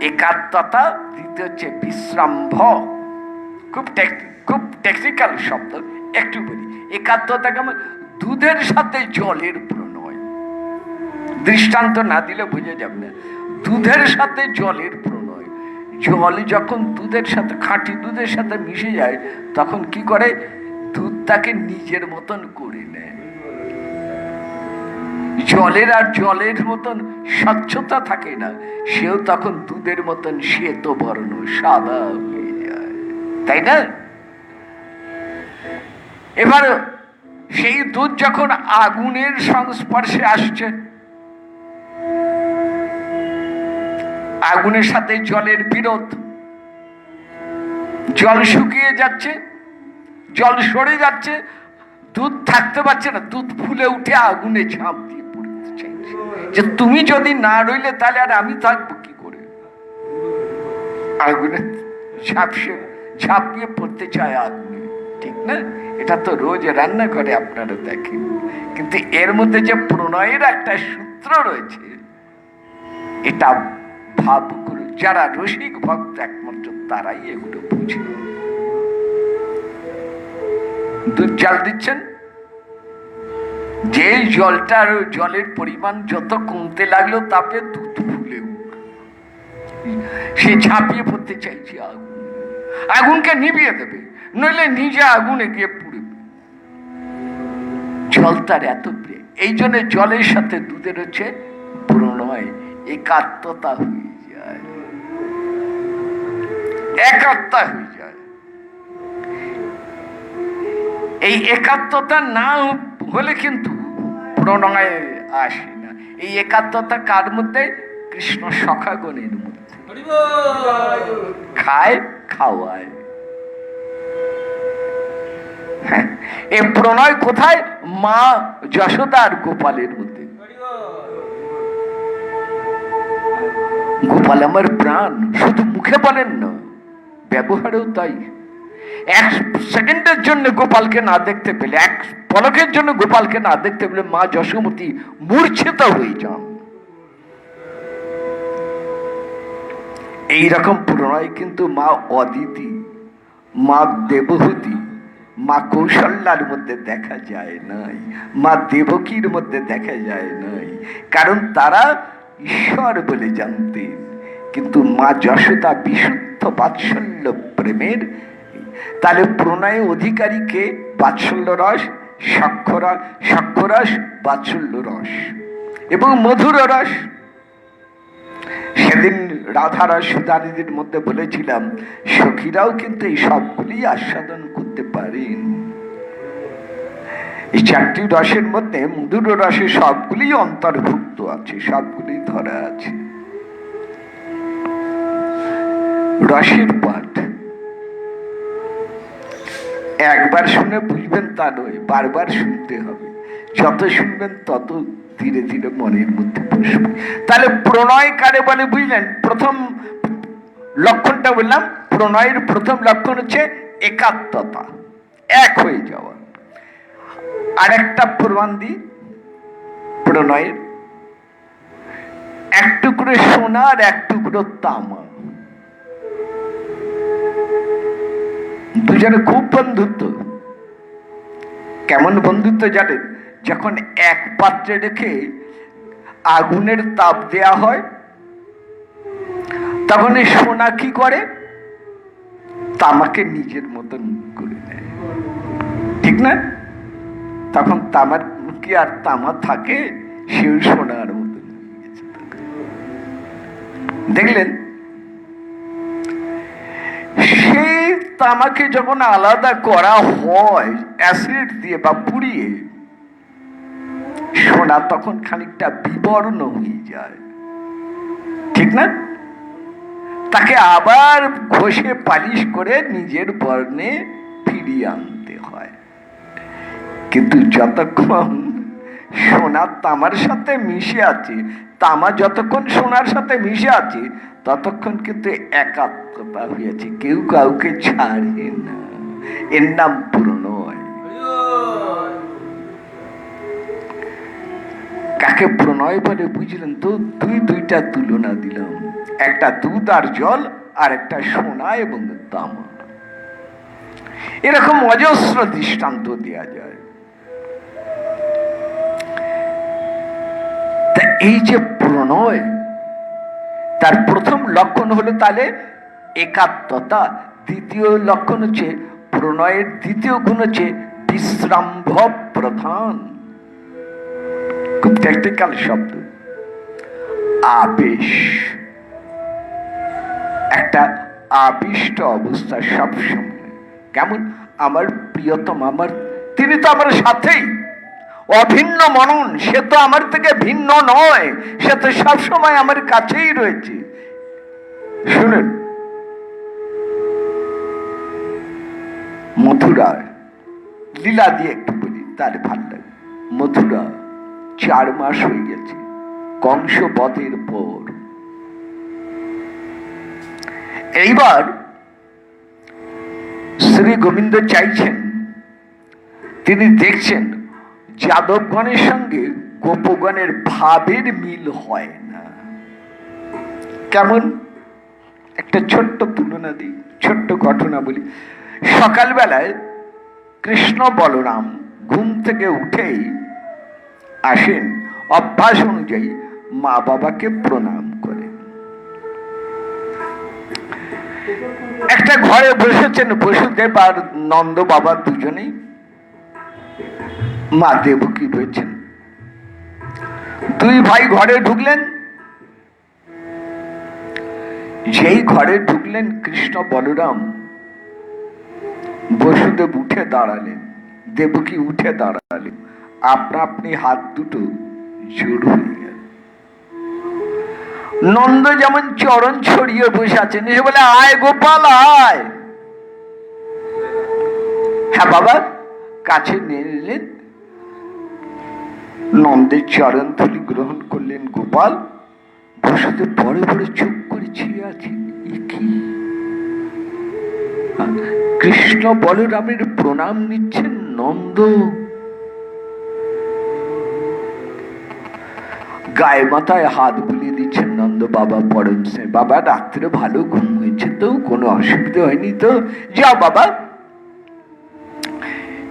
একাত্মতা, দ্বিতীয় হচ্ছে বিশ্রাম্ভ। খুব টেকনিক্যাল শব্দ, একটু বলি। একাত্মতা কেমন? দুধের সাথে জলের প্রণয়। দৃষ্টান্ত না দিলে বোঝা যাবে না। দুধের সাথে জলের প্রণয়। জল যখন দুধের সাথে, খাঁটি দুধের সাথে মিশে যায়, তখন কি করে? দুধ তাকে নিজের মতন করে নেয়। জলের আর জলের মতন স্বচ্ছতা থাকে না, সেও তখন দুধের মতন শ্বেত বর্ণ, সাদা হয়ে যায়, তাই না? এবার সেই দুধ যখন আগুনের সংস্পর্শে আসছে, আগুনের সাথে জলের বিরোধ, জল শুকিয়ে যাচ্ছে, জল সরে যাচ্ছে, দুধ থাকতে পারছে না, দুধ ফুলে উঠে আগুনে ঝাঁপ দিয়ে পড়তে চাইছে যে তুমি যদি না রইলে তাহলে আর আমি থাকবো কি করে? আগুনে ঝাঁপিয়ে পড়তে চায় আগুনে, ঠিক না? এটা তো রোজ রান্না করে, আপনারা দেখেন। কিন্তু এর মধ্যে যে প্রণয়ের একটা সূত্র রয়েছে, এটা ভাবগুলো যারা রসিক ভক্ত একমাত্র তারাই এগুলো বুঝে। দুধ জাল দিচ্ছেন, যে জলটার জলের পরিমাণ যত কমতে লাগলো তাপে দুধ ফুলে সে ঝাঁপিয়ে পড়তে চাইছে আগুন, আগুনকে নিভিয়ে দেবে, নইলে নিজে আগুনে গিয়ে পুড়বে। জল তার এত প্রিয়, এই জন্য জলের সাথে দুধের হচ্ছে প্রণয়, একাত্মতা হয়ে যায়, একাত্মতা হয়ে যায়। এই একাত্মতা না হলে কিন্তু প্রণয় আসে না। এই একাত্মতা কার মধ্যে? কৃষ্ণ সখাগণের মধ্যে। খায়, খাওয়ায়। এই প্রণয় কোথায়? মা যশোদা আর গোপালের মধ্যে। গোপাল আমার প্রাণ, শুধু মুখে বলেন না, ব্যবহারেও তাই। এক সেকেন্ডের জন্য গোপালকে না দেখতে পেলে, এক পলকের জন্য গোপালকে না দেখতে পেলে মা যশোমতী মূর্ছিত হয়ে যান। এইরকম প্রণয় কিন্তু মা অদিতি, মা দেবহূতি, মা কৌশল্যার মধ্যে দেখা যায় নাই, মা দেবকীর মধ্যে দেখা যায় নাই, কারণ তারা ঈশ্বর বলে জানতেন। কিন্তু মা যশোদা বিশুদ্ধ বাৎসল্য প্রেমের, তাহলে প্রণয় অধিকারীকে বাৎসল্য রস, সখ্যরস, বাৎসল্য রস এবং মধুর রস। সেদিন রাধারস সুধানিধির মধ্যে বলেছিলাম, সখীরাও কিন্তু এই সবগুলি আস্বাদন করতে পারেন। এই চারটি রসের মধ্যে মধুর রসে সবগুলি অন্তর্ভুক্ত আছে, সবগুলি ধরা আছে। রসের পাঠ একবার শুনে বুঝবেন তা নয়, বারবার শুনতে হবে। যত শুনবেন তত ধীরে ধীরে মনের মধ্যে বসবে। তাহলে প্রণয় কারে বলে বুঝলেন? প্রথম লক্ষণটা বললাম, প্রণয়ের প্রথম লক্ষণ হচ্ছে একাত্মতা, এক হয়ে যাওয়া। আর একটা প্রমাণ দিই প্রণয়ের, এক টুকরো সোনা আর এক টুকরো তামা, দুজনে খুব বন্ধুত্ব। কেমন বন্ধুত্ব জানেন? যখন এক পাত্রে রেখে আগুনের তাপ দেয়া হয়, তখন এই সোনা কি করে? তামাকে নিজের মতন করে নেয়, ঠিক না? তখন তামার কি আর তামা থাকে? সেও সোনার মতন দেখলেন। সেই তামাকে যখন আলাদা করা হয় অ্যাসিড দিয়ে বা পুড়িয়ে, সোনা তখন খানিকটা বিবর্ণ হয়ে যায়, ঠিক না? তাকে আবার ঘষে পালিশ করে নিজের বর্ণে ফিরিয়ে আনতে হয়। কিন্তু যতক্ষণ সোনা তামার সাথে মিশে আছে, তামা যতক্ষণ সোনার সাথে মিশে আছে, ততক্ষণ কিন্তু একাত্মতা হয়েছে, কেউ কাউকে ছাড়ে না। এর নাম প্রণয়। কাকে প্রণয় বলে বুঝলেন তো? দুইটা তুলনা দিলাম, একটা দুধ আর জল, আর একটা সোনা এবং তামা। এরকম অজস্র দৃষ্টান্ত দেয়া যায়। তা এই যে প্রণয়, তার প্রথম লক্ষণ হলো তাহলে একাত্মতা। দ্বিতীয় লক্ষণ হচ্ছে প্রণয়ের দ্বিতীয় গুণ হচ্ছে বিশ্রাম্ভ প্রধান। খুব টেকনিক্যাল শব্দ, আবেশ। একটা আবিষ্ট অবস্থা সবসময়। কেমন? আমার প্রিয়তম, আমার তিনি তো আমার সাথেই, অভিন্ন মনন, সে তো আমার থেকে ভিন্ন নয়, সে তো সবসময় আমার কাছেই রয়েছে। শুনুন, মথুরা লীলা দিয়ে একটু বলি, তার ভালো লাগে। মথুরা 4 মাস হয়ে গেছে কংস বধের পর। এইবার শ্রী গোবিন্দ চাইছেন, তিনি দেখছেন যাদবগণের সঙ্গে গোপগণের ভাবের মিল হয় না। কেমন? একটা ছোট্ট তুলনা দিই, ছোট্ট ঘটনা বলি। সকালবেলায় কৃষ্ণ বলরাম ঘুম থেকে উঠেই আসেন, অভ্যাস অনুযায়ী মা বাবাকে প্রণাম করেন। একটা ঘরে বসেছেন বসুদেব আর নন্দ বাবা দুজনেই, মা দেবকী রয়েছেন। 2 ভাই ঘরে ঢুকলেন। যেই ঘরে ঢুকলেন কৃষ্ণ বলরাম, বসুদেব উঠে দাঁড়ালেন, দেবকী উঠে দাঁড়ালেন, আপনা আপনি হাত দুটো জোড় হয়ে গেল। নন্দ যেমন চরণ ছড়িয়ে বসে আছেন, এসে বলে, আয় গোপাল আয়। হ্যাঁ বাবা, কাছে নিয়ে নিলেন, নন্দের চরণ ধুলি গ্রহণ করলেন গোপাল। বসুদেব বড় বড় চোখ করে ছিঁড়ে আছেন, কি কৃষ্ণ বলরামের প্রণাম নিচ্ছেন নন্দ। গায়ে মাথায় হাত বুলিয়ে দিচ্ছেন নন্দ বাবা। পড়ছে, বাবা রাত্রে ভালো ঘুম হয়েছে তো? কোনো অসুবিধা হয়নি তো? যাও বাবা।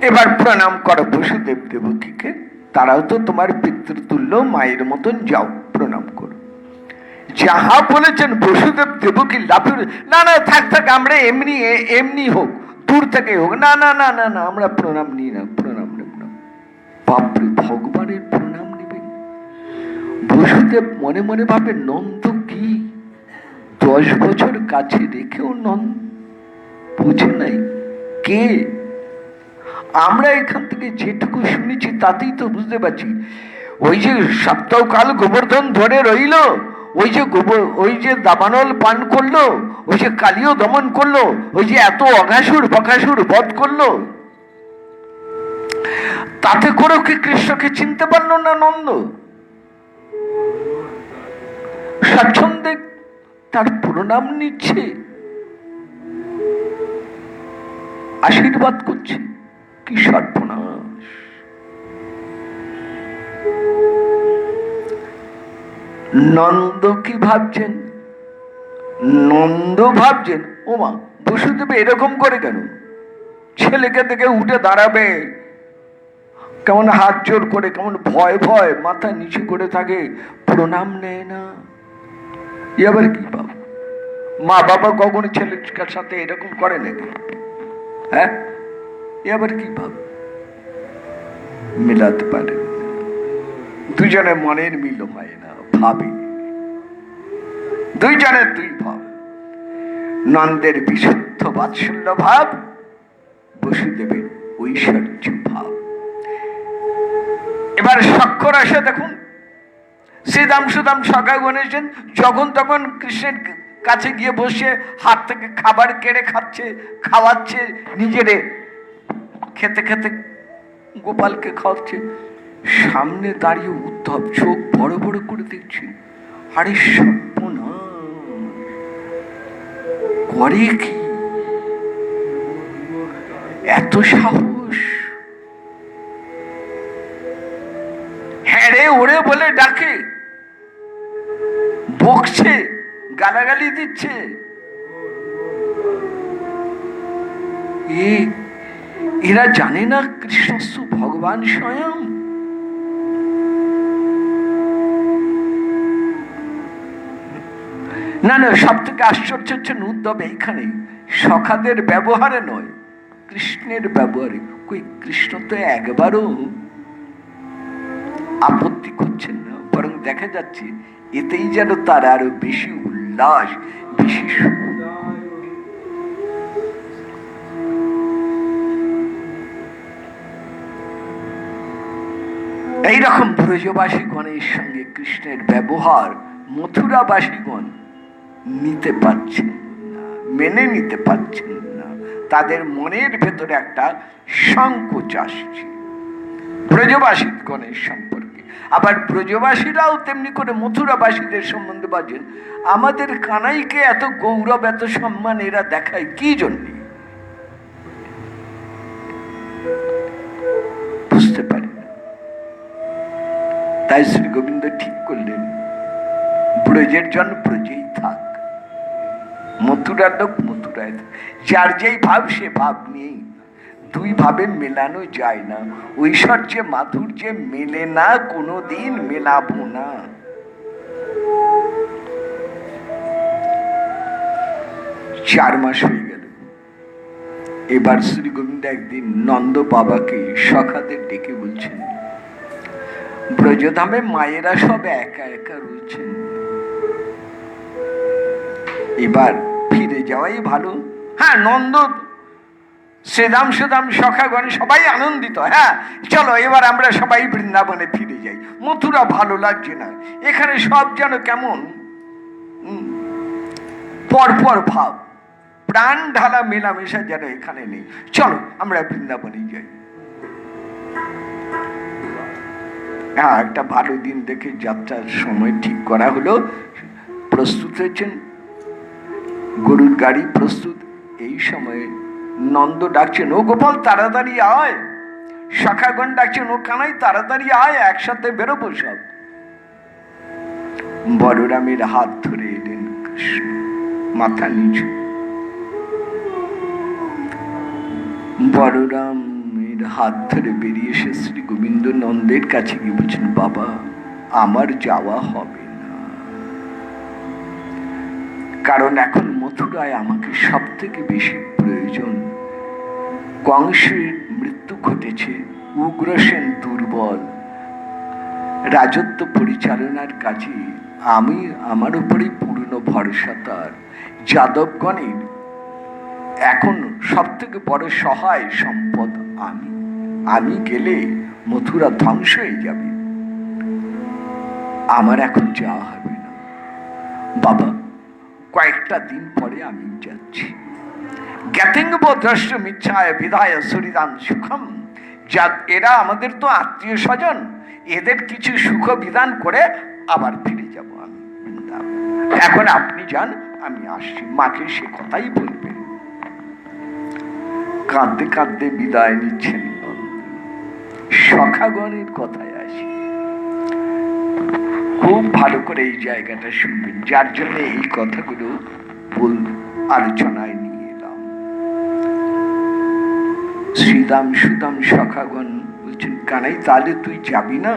এবার প্রণাম করো বসুদেব দেবকীকে, তারাও তো তোমার পিতৃতুল্য, মায়ের মতন, যাও প্রণাম করো। যাহা বলেছেন বসুদেব দেবকী লাফিয়ে, না না থাক থাক, আমরা এমনি এমনি হোক, দূর থেকে হোক, না না না না না, আমরা প্রণাম নিই না, প্রণাম নেব না। বাপরে, ভগবানের প্রণাম নেবেন? বসুদেব মনে মনে ভাবে, নন্দ কি 10 বছর কাছে রেখেও নন্দ বুঝে নাই কে? আমরা এখান থেকে যেটুকু শুনেছি তাতেই তো বুঝতে পারছি। ওই যে সপ্তাহকাল গোবর্ধন ধরে রইল, ওই যে দাবানল পান করলো, ওই যে কালীয় দমন করলো, ওই যে এত অঘাসুর বকাসুর বধ করলো, তাতে করেও কি কৃষ্ণকে চিনতে পারলো না নন্দ? স্বাচ্ছন্দ্যে তার প্রণাম নিচ্ছে, আশীর্বাদ করছে। কি সর্বনাশ! নন্দ কি ভাবছেন? নন্দ ভাবছেন, ওমা বসুদেব এরকম করে কেন? ছেলেকে দেখে উঠে দাঁড়াবে, কেমন হাত জোর করে, কেমন ভয় ভয় মাথা নিচু করে থাকে, প্রণাম নেয় না। এ আবার কি বাবা? মা বাবা কখনো ছেলের সাথে এরকম করে নাকি? হ্যাঁ, এ আবার কি ভাব? মিলাতে পারে, দুজনে মনের মিল হয় না, ভাবে দুইজনের দুই ভাব। নন্দের বিশুদ্ধ বাৎসল্য ভাব, বসুদেবের ঐশ্বর্য ভাব। এবার স্বাক্ষর আসে, দেখুন শ্রীদাম সুদাম সখাগণ এসেছেন, যখন তখন কৃষ্ণের কাছে গিয়ে বসে হাত থেকে খাবার কেড়ে খাচ্ছে, খাওয়াচ্ছে, নিজেরে খেতে খেতে গোপালকে খাওয়াচ্ছে। সামনে দাঁড়িয়ে উদ্ধব চোখ বড় বড় করে দেখছে, আরে সর্বনাশ, করে কি? এত সাহস! হ্যাঁ রে ওরে বলে ডাকে, বকছে, গালাগালি দিচ্ছে। এরা জানে না কৃষ্ণস্য ভগবান স্বয়ং? না না, সব থেকে আশ্চর্য হচ্ছে উদ্ধব এইখানে, সখাদের ব্যবহারে নয়, কৃষ্ণের ব্যবহারে। কই, কৃষ্ণ তো একবারও আপত্তি করছেন না, বরং দেখা যাচ্ছে এতেই যেন তার আরো বেশি উল্লাস, বেশি এইরকম ব্রজবাসীগণের সঙ্গে কৃষ্ণের ব্যবহার মথুরাবাসীগণ নিতে পারছেন না, মেনে নিতে পারছেন না। তাদের মনের ভেতরে একটা সংকোচ আসছে ব্রজবাসীগণের সম্পর্কে। আবার ব্রজবাসীরাও তেমনি করে মথুরাবাসীদের সম্বন্ধে বাজেন, আমাদের কানাইকে এত গৌরব, এত সম্মান এরা দেখায় কি জন্য? বুঝতে পারি না। তাই শ্রী গোবিন্দ ঠিক করলেন, ব্রজের জন ব্রজেই থাক, মথুরার লোক মথুরায় থাক। যার যেই ভাব সে ভাব নিয়েই, দুই ভাবে মেলানো যায় না। ঐশ্বর্যে মাধুর্যে মেলে না, কোনোদিন মেলাবো না। চার মাস হয়ে গেল। এবার শ্রী গোবিন্দ একদিন নন্দ বাবাকে সখাদের ডেকে বলছেন, ব্রজধামে মায়েরা সব একা একা রয়েছেন, এবার ফিরে যাওয়াই ভালো। হ্যাঁ, নন্দ শ্রীদাম সুদাম সখাগণ সবাই আনন্দিত, হ্যাঁ চলো এবার আমরা সবাই বৃন্দাবনে ফিরে যাই, মথুরা ভালো লাগছে না, এখানে সব যেন কেমন পরপর ভাব, প্রাণ ঢালা মেলামেশা যেন এখানে নেই, চলো আমরা বৃন্দাবনে যাই। হ্যাঁ, একটা ভালো দিন দেখে যাত্রার সময় ঠিক করা হলো, প্রস্তুত হয়েছেন, গরুর গাড়ি প্রস্তুত। এই সময়ে নন্দ ডাকছেন, ও গোপাল তাড়াতাড়ি আয়। সখাগণ ডাকছেন, ও কানাই তাড়াতাড়ি আয়, একসাথে বেরোবো সব। বলরামের হাত ধরে এলেন কৃষ্ণ, মাথা নিচু। বলরামের নন্দিনীর হাত ধরে বেরিয়ে এসে শ্রী গোবিন্দ নন্দের কাছে গিয়ে বলছেন, বাবা আমার যাওয়া হবে না, কারণ এখন মথুরায় আমাকে সব থেকে বেশি প্রয়োজন। কংসের মৃত্যু ঘটেছে, উগ্রসেন দুর্বল, রাজত্ব পরিচালনার কাজে আমার উপরেই পূর্ণ ভরসা তার। যাদবগণের এখন সব থেকে বড় সহায় সম্পদ আমি গেলে মথুরা ধ্বংস হয়ে যাবে, আমার এখন যাওয়া হবে না। বাবা কয়েকটা দিন পরে আমি যাচ্ছি। জ্ঞাতিঙ্গব দ্রষ্ট মিচ্ছায় বিধায় সুরিদান সুখম, যা এরা আমাদের তো আত্মীয় স্বজন, এদের কিছু সুখ বিধান করে আবার ফিরে যাব আমি। এখন আপনি যান, আমি আসছি। মাকে সে কথাই বলবেন। কাঁদতে কাঁদতে বিদায় নিচ্ছেন। সখাগণের কথায় আসি, খুব ভালো করে এই জায়গাটা শুনবেন, যার জন্য এই কথাগুলো আলোচনায় নিয়ে এলাম। শ্রীদাম সুদাম সখাগণ বলছেন, কানাই তাহলে তুই যাবি না,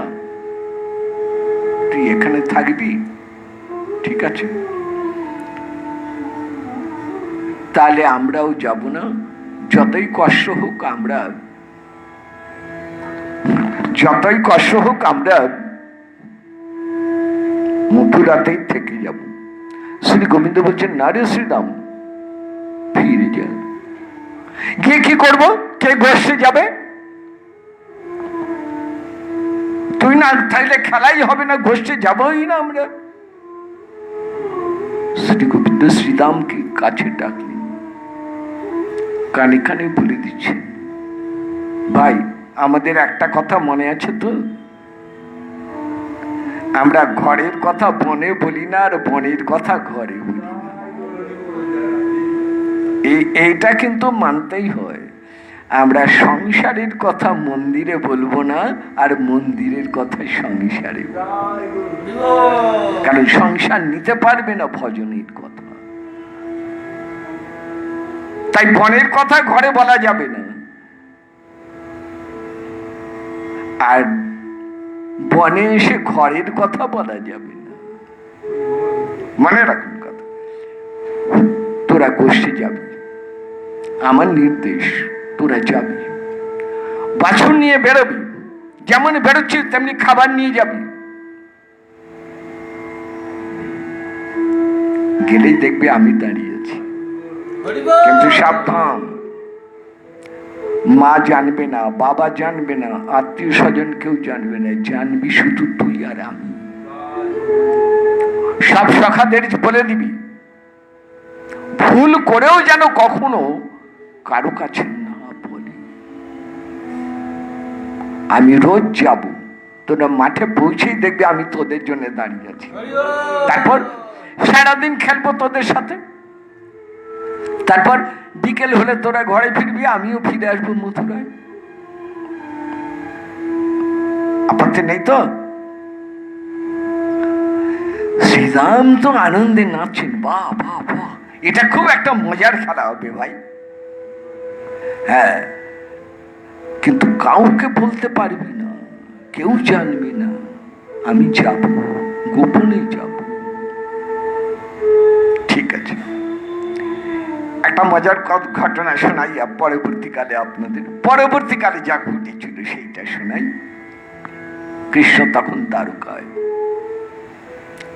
তুই এখানে থাকবি? ঠিক আছে, তাহলে আমরাও যাব না, যতই কষ্ট হোক আমরা মথুরাতেই থেকে যাব। শ্রী গোবিন্দ বলছেন, না রে শ্রীরাম, ফিরে যা। গিয়ে কি করবো? কে গোষ্ঠে যাবে? তুই না থাকলে খেলাই হবে না, গোষ্ঠে যাবোই না আমরা। শ্রী গোবিন্দ শ্রীরামকে কাছে ডাকলেন, কানে কানে বলে দিচ্ছেন, ভাই আমাদের একটা কথা মনে আছে তো, আমরা ঘরের কথা বনে বলি না, আর বনের কথা ঘরে বলি না। এইটা কিন্তু মানতেই হয়। আমরা সংসারের কথা মন্দিরে বলবো না, আর মন্দিরের কথা সংসারে, কারণ সংসার নিতে পারবে না ভজনের কথা। তাই বনের কথা ঘরে বলা যাবে না, আর বনে এসে ঘরের কথা বলা যাবে না। মনে রাখুন কথা, তোরা গোষ্ঠী যাবি, আমার নির্দেশ, তোরা যাবি, বাছুর নিয়ে বেরোবি, যেমন বেরোচ্ছিস তেমনি খাবার নিয়ে যাবি। গেলেই দেখবে আমি দাঁড়িয়ে আছি, কিন্তু সাবধান, মা জানবে না, বাবা জানবে না, আত্মীয় স্বজন কেউ জানবে না, জানবি শুধু তুই আর আমি। সব সখাদের বলে দিবি, ভুল করেও যেন কখনো কারো কাছে না বলি। আমি রোজ যাব, তোরা মাঠে পৌঁছেই দেখবি আমি তোদের জন্য দাঁড়িয়ে আছি। তারপর সারাদিন খেলবো তোদের সাথে, তারপর বিকেল হলে তোরা ঘরে ফিরবি, আমিও ফিরে আসবো মথুরায়। আপত্তি নেই তো? শ্রীরাম তো আনন্দে নাচছেন, বাহ বাহ বাহ, এটা খুব একটা মজার খেলা হবে ভাই। হ্যাঁ, কিন্তু কাউকে বলতে পারবি না, কেউ জানবে না, আমি যাব, গোপনে যাব। ঠিক আছে, একটা মজার ঘটনা শোনাই পরবর্তীকালে আপনাদের, পরবর্তীকালে যা ঘটেছিল সেইটা শোনাই। কৃষ্ণ তখন দ্বারকায়,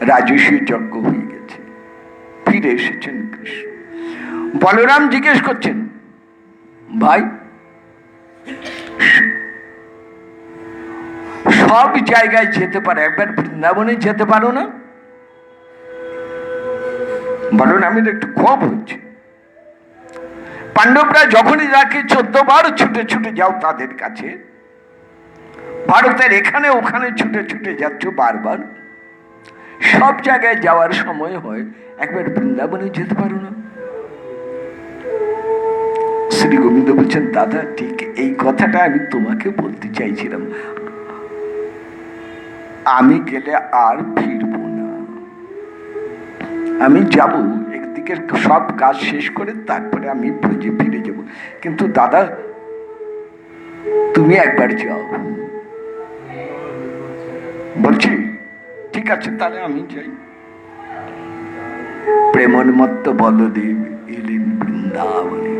রাজস্বী যজ্ঞ হয়ে গেছে, ফিরে এসেছেন কৃষ্ণ। বলরাম জিজ্ঞেস করছেন, ভাই সব জায়গায় যেতে পারে, একবার বৃন্দাবনে যেতে পারো না? বলরামের একটু ক্ষোভ হচ্ছে। পাণ্ডবরা যখনই যাকে 14 বার ছুটে ছুটে যাও তাদের কাছে, ভারতের এখানে ওখানে ছুটে ছুটে যাচ্ছ বারবার, সব জায়গায় যাওয়ার সময় হয়, একবার বৃন্দাবনে যেতে পারো না? শ্রী গোবিন্দ বলছেন, দাদা ঠিক এই কথাটা আমি তোমাকে বলতে চাইছিলাম, আমি গেলে আর ফিরব না, আমি যাব একদিকের সব কাজ শেষ করে, তারপরে আমি ফিরে যাব। কিন্তু দাদা তুমি একবার যাও। বলছি ঠিক আছে, তাহলে আমি যাই। প্রেমোন্মত্ত বলদেব এলেন বৃন্দাবনে।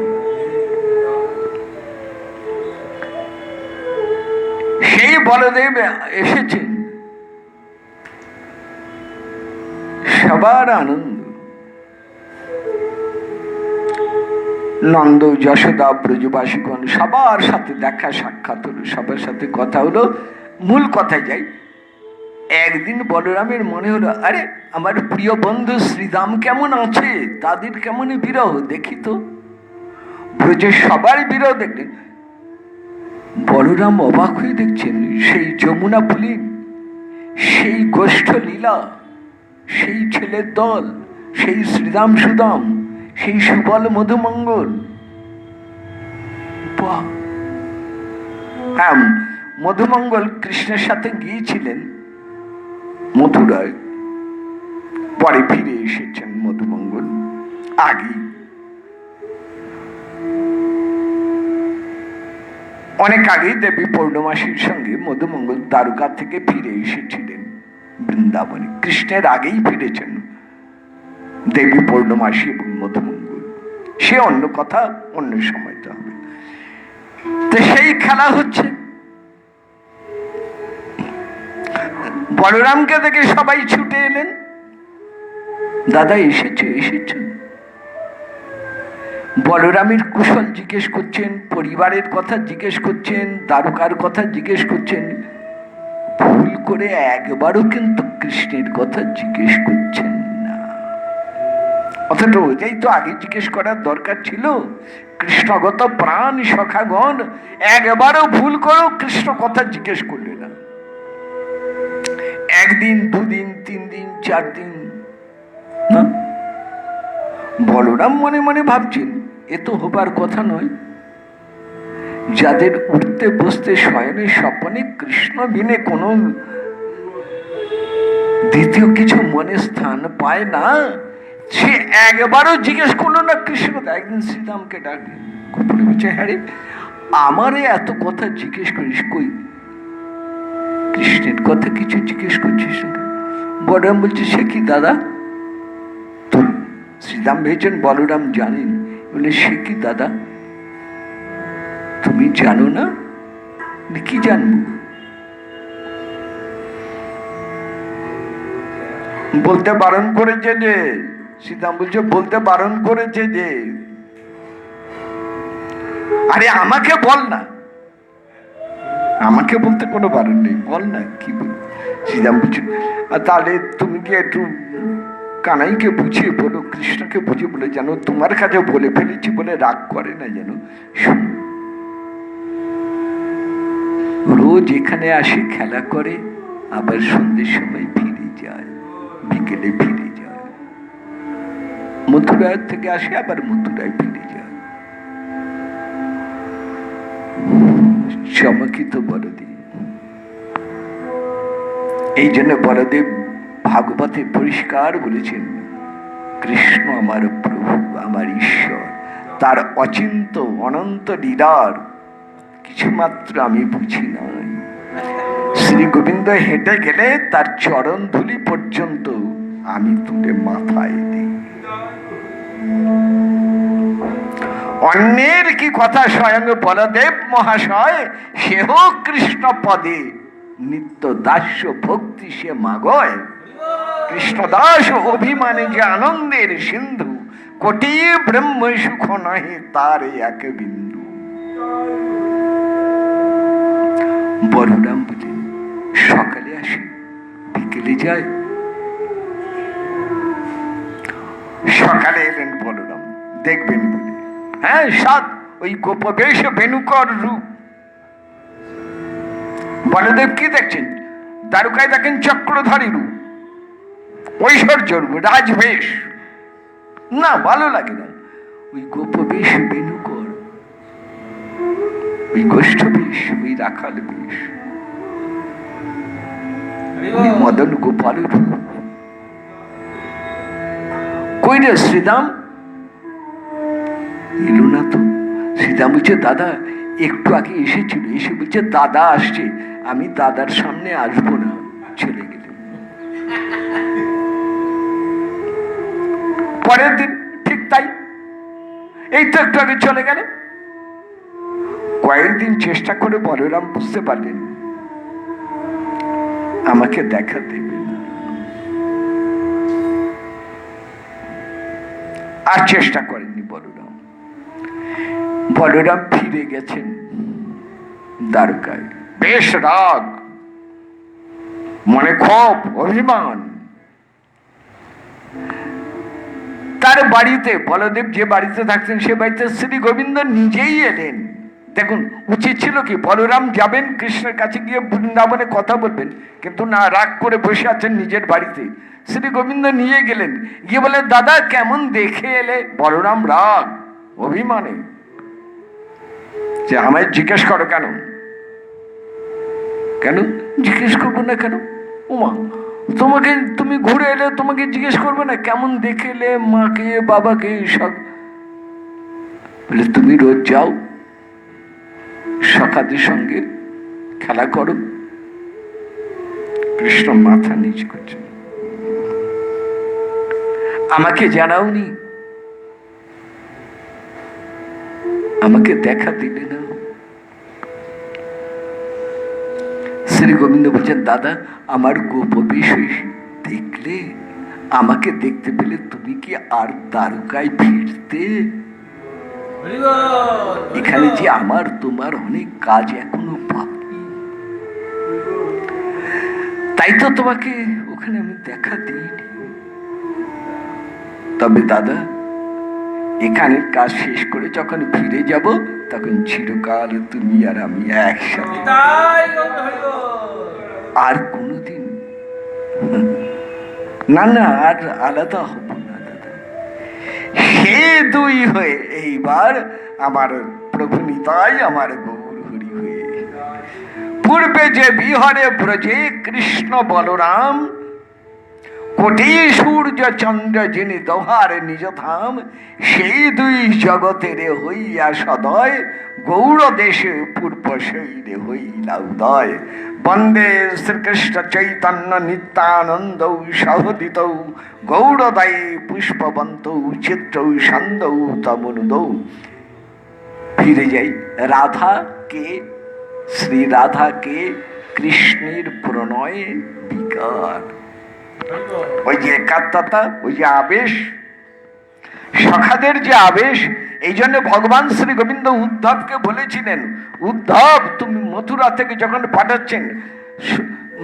সেই বলদেব এসেছেন, সবার আনন্দ। নন্দ, যশোদা, ব্রজবাসীগণ সবার সাথে দেখা সাক্ষাৎ হলো, সবার সাথে কথা হলো। মূল কথায় যাই, একদিন বলরামের মনে হলো, আরে আমার প্রিয় বন্ধু শ্রীরাম কেমন আছে, তাদের কেমন বিরহ দেখি তো। ব্রজের সবার বিরহ দেখলেন। বলরাম অবাক হয়ে দেখছেন, সেই যমুনা পুলিন, সেই গোষ্ঠ লীলা, সেই ছেলের দল, সেই শ্রীরাম সুদাম, সেই সুবল মধুমঙ্গল। হ্যাঁ, মধুমঙ্গল কৃষ্ণের সাথে গিয়েছিলেন মথুরায়, পরে ফিরে এসেছেন মধুমঙ্গল। আগে অনেক আগেই দেবী পৌর্ণমাসীর সঙ্গে মধুমঙ্গল দ্বারকা থেকে ফিরে এসেছিলেন বৃন্দাবনে। কৃষ্ণের আগেই ফিরেছেন দেবী পৌর্ণমাসী এবং মধুমঙ্গল। সে অন্য কথা, অন্য সময় তো হবে। তো সেই খেলা হচ্ছে। বলরামকে দেখে সবাই ছুটে এলেন, দাদা এসেছে এসেছে। বলরামের কুশল জিজ্ঞেস করছেন, পরিবারের কথা জিজ্ঞেস করছেন, দ্বারকার কথা জিজ্ঞেস করছেন। ভুল করে একবারও কিন্তু কৃষ্ণের কথা জিজ্ঞেস করছেন না। অথচ ওইটাই তো আগে জিজ্ঞেস করার দরকার ছিল। কৃষ্ণগত প্রাণ সখাগণ একবারও ভুল করেও কৃষ্ণ কথা জিজ্ঞেস করলে না। একদিন, দুদিন, 3 দিন, 4 দিন না। বলরাম মনে মনে ভাবছেন, এ তো হবার কথা নয়। যাদের উঠতে বসতে শয়নে স্বপনে কৃষ্ণ বিনে কোনো দ্বিতীয় কিছু মনে স্থান পায় না, সে একবারও জিজ্ঞেস করলো না কৃষ্ণ। একদিন শ্রীরামকে ডাকলেন, গোপনে বলছে, হ্যাঁ রে, আমারে এত কথা জিজ্ঞেস করিস, কই কৃষ্ণের কথা কিছু জিজ্ঞেস করছিস না? বলরাম বলছে, সে কি দাদা? শ্রীরাম ভেবেছেন বলরাম জানেন, বলে সে কি দাদা, তুমি জানো না? কি জানবো? বলতে বারণ করেছে যে। শ্রীরাম বলছে, বলতে বারণ করেছে যে। আরে আমাকে বল না। আমাকে বলতে কোনো বারণ নেই, বল না কি বল। শ্রীরাম বলছে, তাহলে তুমি কি একটু কানাইকে বুঝিয়ে বলো, কৃষ্ণকে বুঝিয়ে বলে, যেন তোমার কাছে বলে ফেলেছি বলে রাগ করে না যেন। রোজ এখানে আসে, খেলা করে, আবার সন্ধ্যের সময় ফিরে যায়, বিকেলে ফিরে যায়। মথুরায় থেকে আসে, আবার মথুরায় ফিরে যায়। চমকিত বলদেব। এই জন্য বলদেব ভাগবতে পরিষ্কার বলেছেন, কৃষ্ণ আমার প্রভু, আমার ঈশ্বর, তার অচিন্ত অনন্ত লীলার কিছুমাত্র আমি বুঝি নাই। শ্রী গোবিন্দ হেঁটে গেলে তার চরণ ধুলি পর্যন্ত আমি তুলে মাথায় দিই। অন্যের কি কথা, স্বয়ং বলদেব মহাশয় সেহ কৃষ্ণ পদে নিত্য দাস্য ভক্তি সে মাগয়। কৃষ্ণদাস অভিমানে যে আনন্দের সিন্ধু, কোটি ব্রহ্ম সুখ নহে তার এক বিন্দু। বলরাম বলেন, সকালে আসে, বিকেলে যায়। সকালে এলেন বলরাম, দেখবেন বলে। হ্যাঁ, সাত ওই গোপবেশ বেণুকর রূপ। বলদেব কি দেখছেন? দ্বারকায় দেখেন চক্রধারী রূপ, ঐশ্বর্য রূপ, রাজবেশ। না, ভালো লাগে না। ওই গোপবেশ বেণুকর, ওই গোষ্ঠ বেশ, ওই রাখাল বেশ, ওই মদন গোপাল রূপ। কই রে শ্রীরাম? এলো না তো। সীতা বলছে দাদা একটু আগে এসেছিল, এসে বলছে দাদা আসছে, আমি দাদার সামনে আসবো না, চলে গেলেন। পরের দিন ঠিক তাই, এই তো একটু আগে চলে গেল। কয়েকদিন চেষ্টা করে বলরাম বুঝতে পারলেন আমাকে দেখা দেবে না, আর চেষ্টা করেননি বলরাম। বলরাম ফিরে গেছেন দ্বারকায়, বেশ রাগ, মনে ক্ষোভ, অভিমান। তার বাড়িতে, বলদেব যে বাড়িতে থাকতেন সে বাড়িতে শ্রী গোবিন্দ নিজেই এলেন। দেখুন, উচিত ছিল কি বলরাম যাবেন কৃষ্ণের কাছে গিয়ে বৃন্দাবনে কথা বলবেন, কিন্তু না, রাগ করে বসে আছেন নিজের বাড়িতে। শ্রী গোবিন্দ নিয়ে গেলেন, গিয়ে বলে দাদা কেমন দেখে এলে। বলরাম রাগ, অভিমানে, যে আমায় জিজ্ঞেস করো কেন? কেন জিজ্ঞেস করবো না কেন? ওমা, তোমাকে, তুমি ঘুরে এলে তোমাকে জিজ্ঞেস করবে না কেমন দেখে এলে মাকে বাবাকে সব? বলে তুমি রোজ যাও সখাদের সঙ্গে খেলা করো। কৃষ্ণ মাথা নিচ করছে, আমাকে জানাওনি, আমাকে দেখা দিলে না। শ্রী গোবিন্দ বলছেন দাদা আমার গোপ বিষয় দেখলে, আমাকে দেখতে পেলে তুমি কি আর দ্বারকায় ফিরতে? এখানে যে আমার তোমার অনেক কাজ এখনো বাকি, তাই তো তোমাকে ওখানে আমি দেখা দিইনি। তবে দাদা এখানের কাজ শেষ করে যখন ফিরে যাব তখন চিরকাল তুমি আর আমি একসাথে, আর কোনদিন না না আর আলাদা হব না দাদা। সে দুই হয়ে এইবার আমার প্রভু নিতাই আমার গৌর হরি হয়ে, পূর্বে যে বিহরে ব্রজে কৃষ্ণ বলরাম, কোটি সূর্য চন্দ্র যিনি দোহার নিজ ধাম, সেই দুই জগতের হইয়া সদয়, গৌর দেশে পূর্ব শৈলে হইলা উদয়। বন্দে শ্রীকৃষ্ণ চৈতন্য নিত্যানন্দ সহদিত, গৌরদায়ী পুষ্পবন্ত চিত্র ছন্দ তমনুদ। ফিরে যাই, রাধা কে? শ্রী রাধা কে? কৃষ্ণের প্রণয়ে বিকার, ওই যে একাত্মতা, ওই যে আবেশ, সখাদের যে আবেশ। এই জন্য ভগবান শ্রী গোবিন্দ উদ্ধবকে বলেছিলেন, উদ্ধব তুমি মথুরা থেকে যখন পাঠাচ্ছেন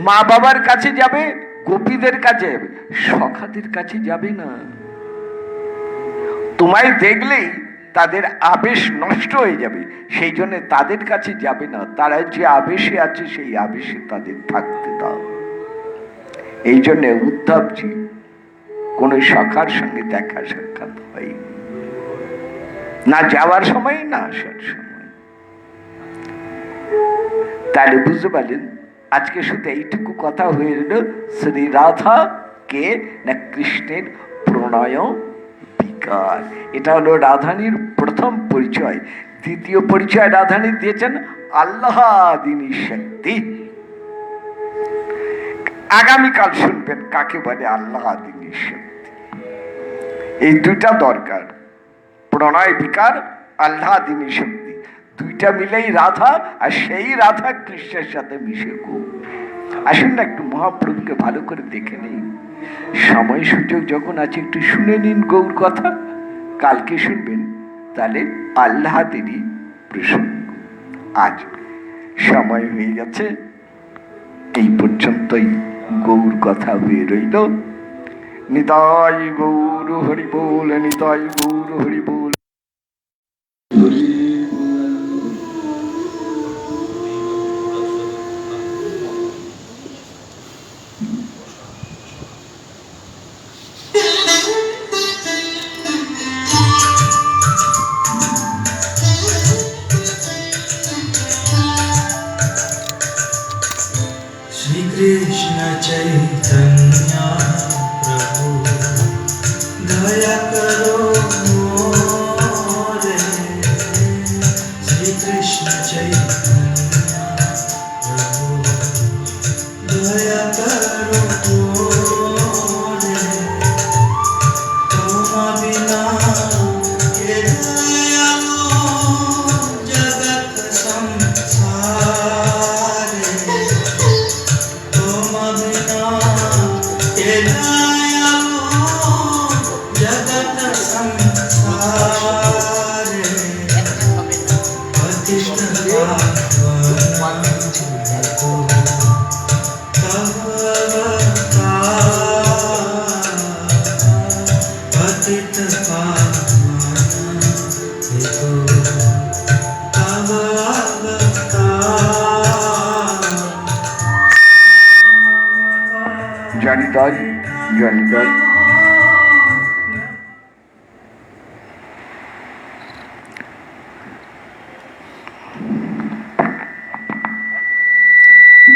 মা বাবার কাছে যাবে, গোপীদের কাছে যাবে, সখাদের কাছে যাবে না। তোমায় দেখলেই তাদের আবেশ নষ্ট হয়ে যাবে, সেই জন্য তাদের কাছে যাবে না। তারা যে আবেশে আছে সেই আবেশে তাদের থাকতে দাও। এই জন্য উদ্ধবজি কোন সখার সঙ্গে দেখা সাক্ষাৎ হয়নি, না যাওয়ার সময় না আসার সময়। তাহলে বুঝতে পারলেন আজকে শুধু এইটুকু কথা হয়ে গেল, শ্রী রাধা কে? না কৃষ্ণের প্রণয় বিকার। এটা হলো রাধানীর প্রথম পরিচয়। দ্বিতীয় পরিচয় রাধানী দিয়েছেন আল্লাহাদিনী শক্তি। আগামীকাল শুনবেন কাকে বলে আল্লাহাদিনী শক্তি। এই দুইটা দরকার, প্রণয় বিকার, আল্লাহাদিনী শক্তি, দুইটা মিলেই রাধা। আর সেই রাধা কৃষ্ণের সাথে মিশে গো। আসুন না একটু মহাপ্রভুকে ভালো করে দেখে নিন, সময় সুযোগ যখন আছে একটু শুনে নিন গৌর কথা। কালকে শুনবেন, তাহলে আল্লাহাদেরই প্রসঙ্গ। আজ সময় হয়ে গেছে, এই পর্যন্তই গৌর কথা হয়ে রইল। নিতাই গৌর হরি বল, নিতাই গৌর হরি বল। कृष्ण चैतन्य प्रभु दया करो मोरे, दयालु जगत संसारे पतित पावन को तब पतित पावन को तब জনিতাই জনিতাই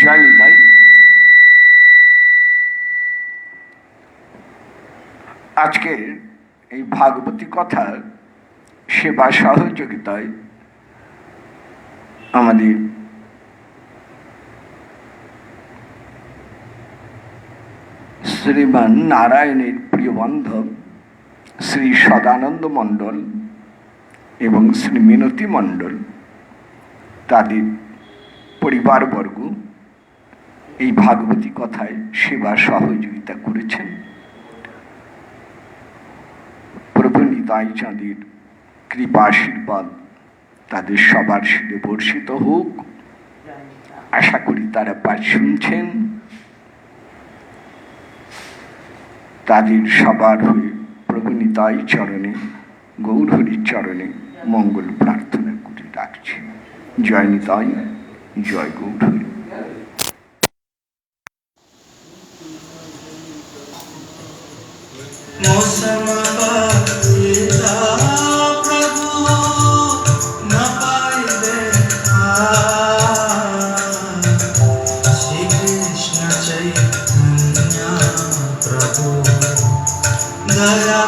জনিতাই আজকের এই ভাগবতী কথা সেবা সহযোগিতায় আমাদের শ্রীমান নারায়ণের প্রিয় বান্ধব শ্রী সদানন্দ মণ্ডল এবং শ্রী মিনতি মণ্ডল তাদের পরিবারবর্গ এই ভাগবতী কথায় সেবা সহযোগিতা করেছেন। প্রভু নিতাই চাঁদের কৃপা আশীর্বাদ তাদের সবার শিরে বর্ষিত হোক। আশা করি তারা পাঠ শুনছেন। তাদের সবার হয়ে প্রভু নিতাই চরণে গৌরহরির চরণে মঙ্গল প্রার্থনা করে রাখছি। জয় নিতাই, জয় গৌরহরি। मौसम बदला प्रभु न पाई देखा श्री कृष्ण चैतन्य प्रभु दया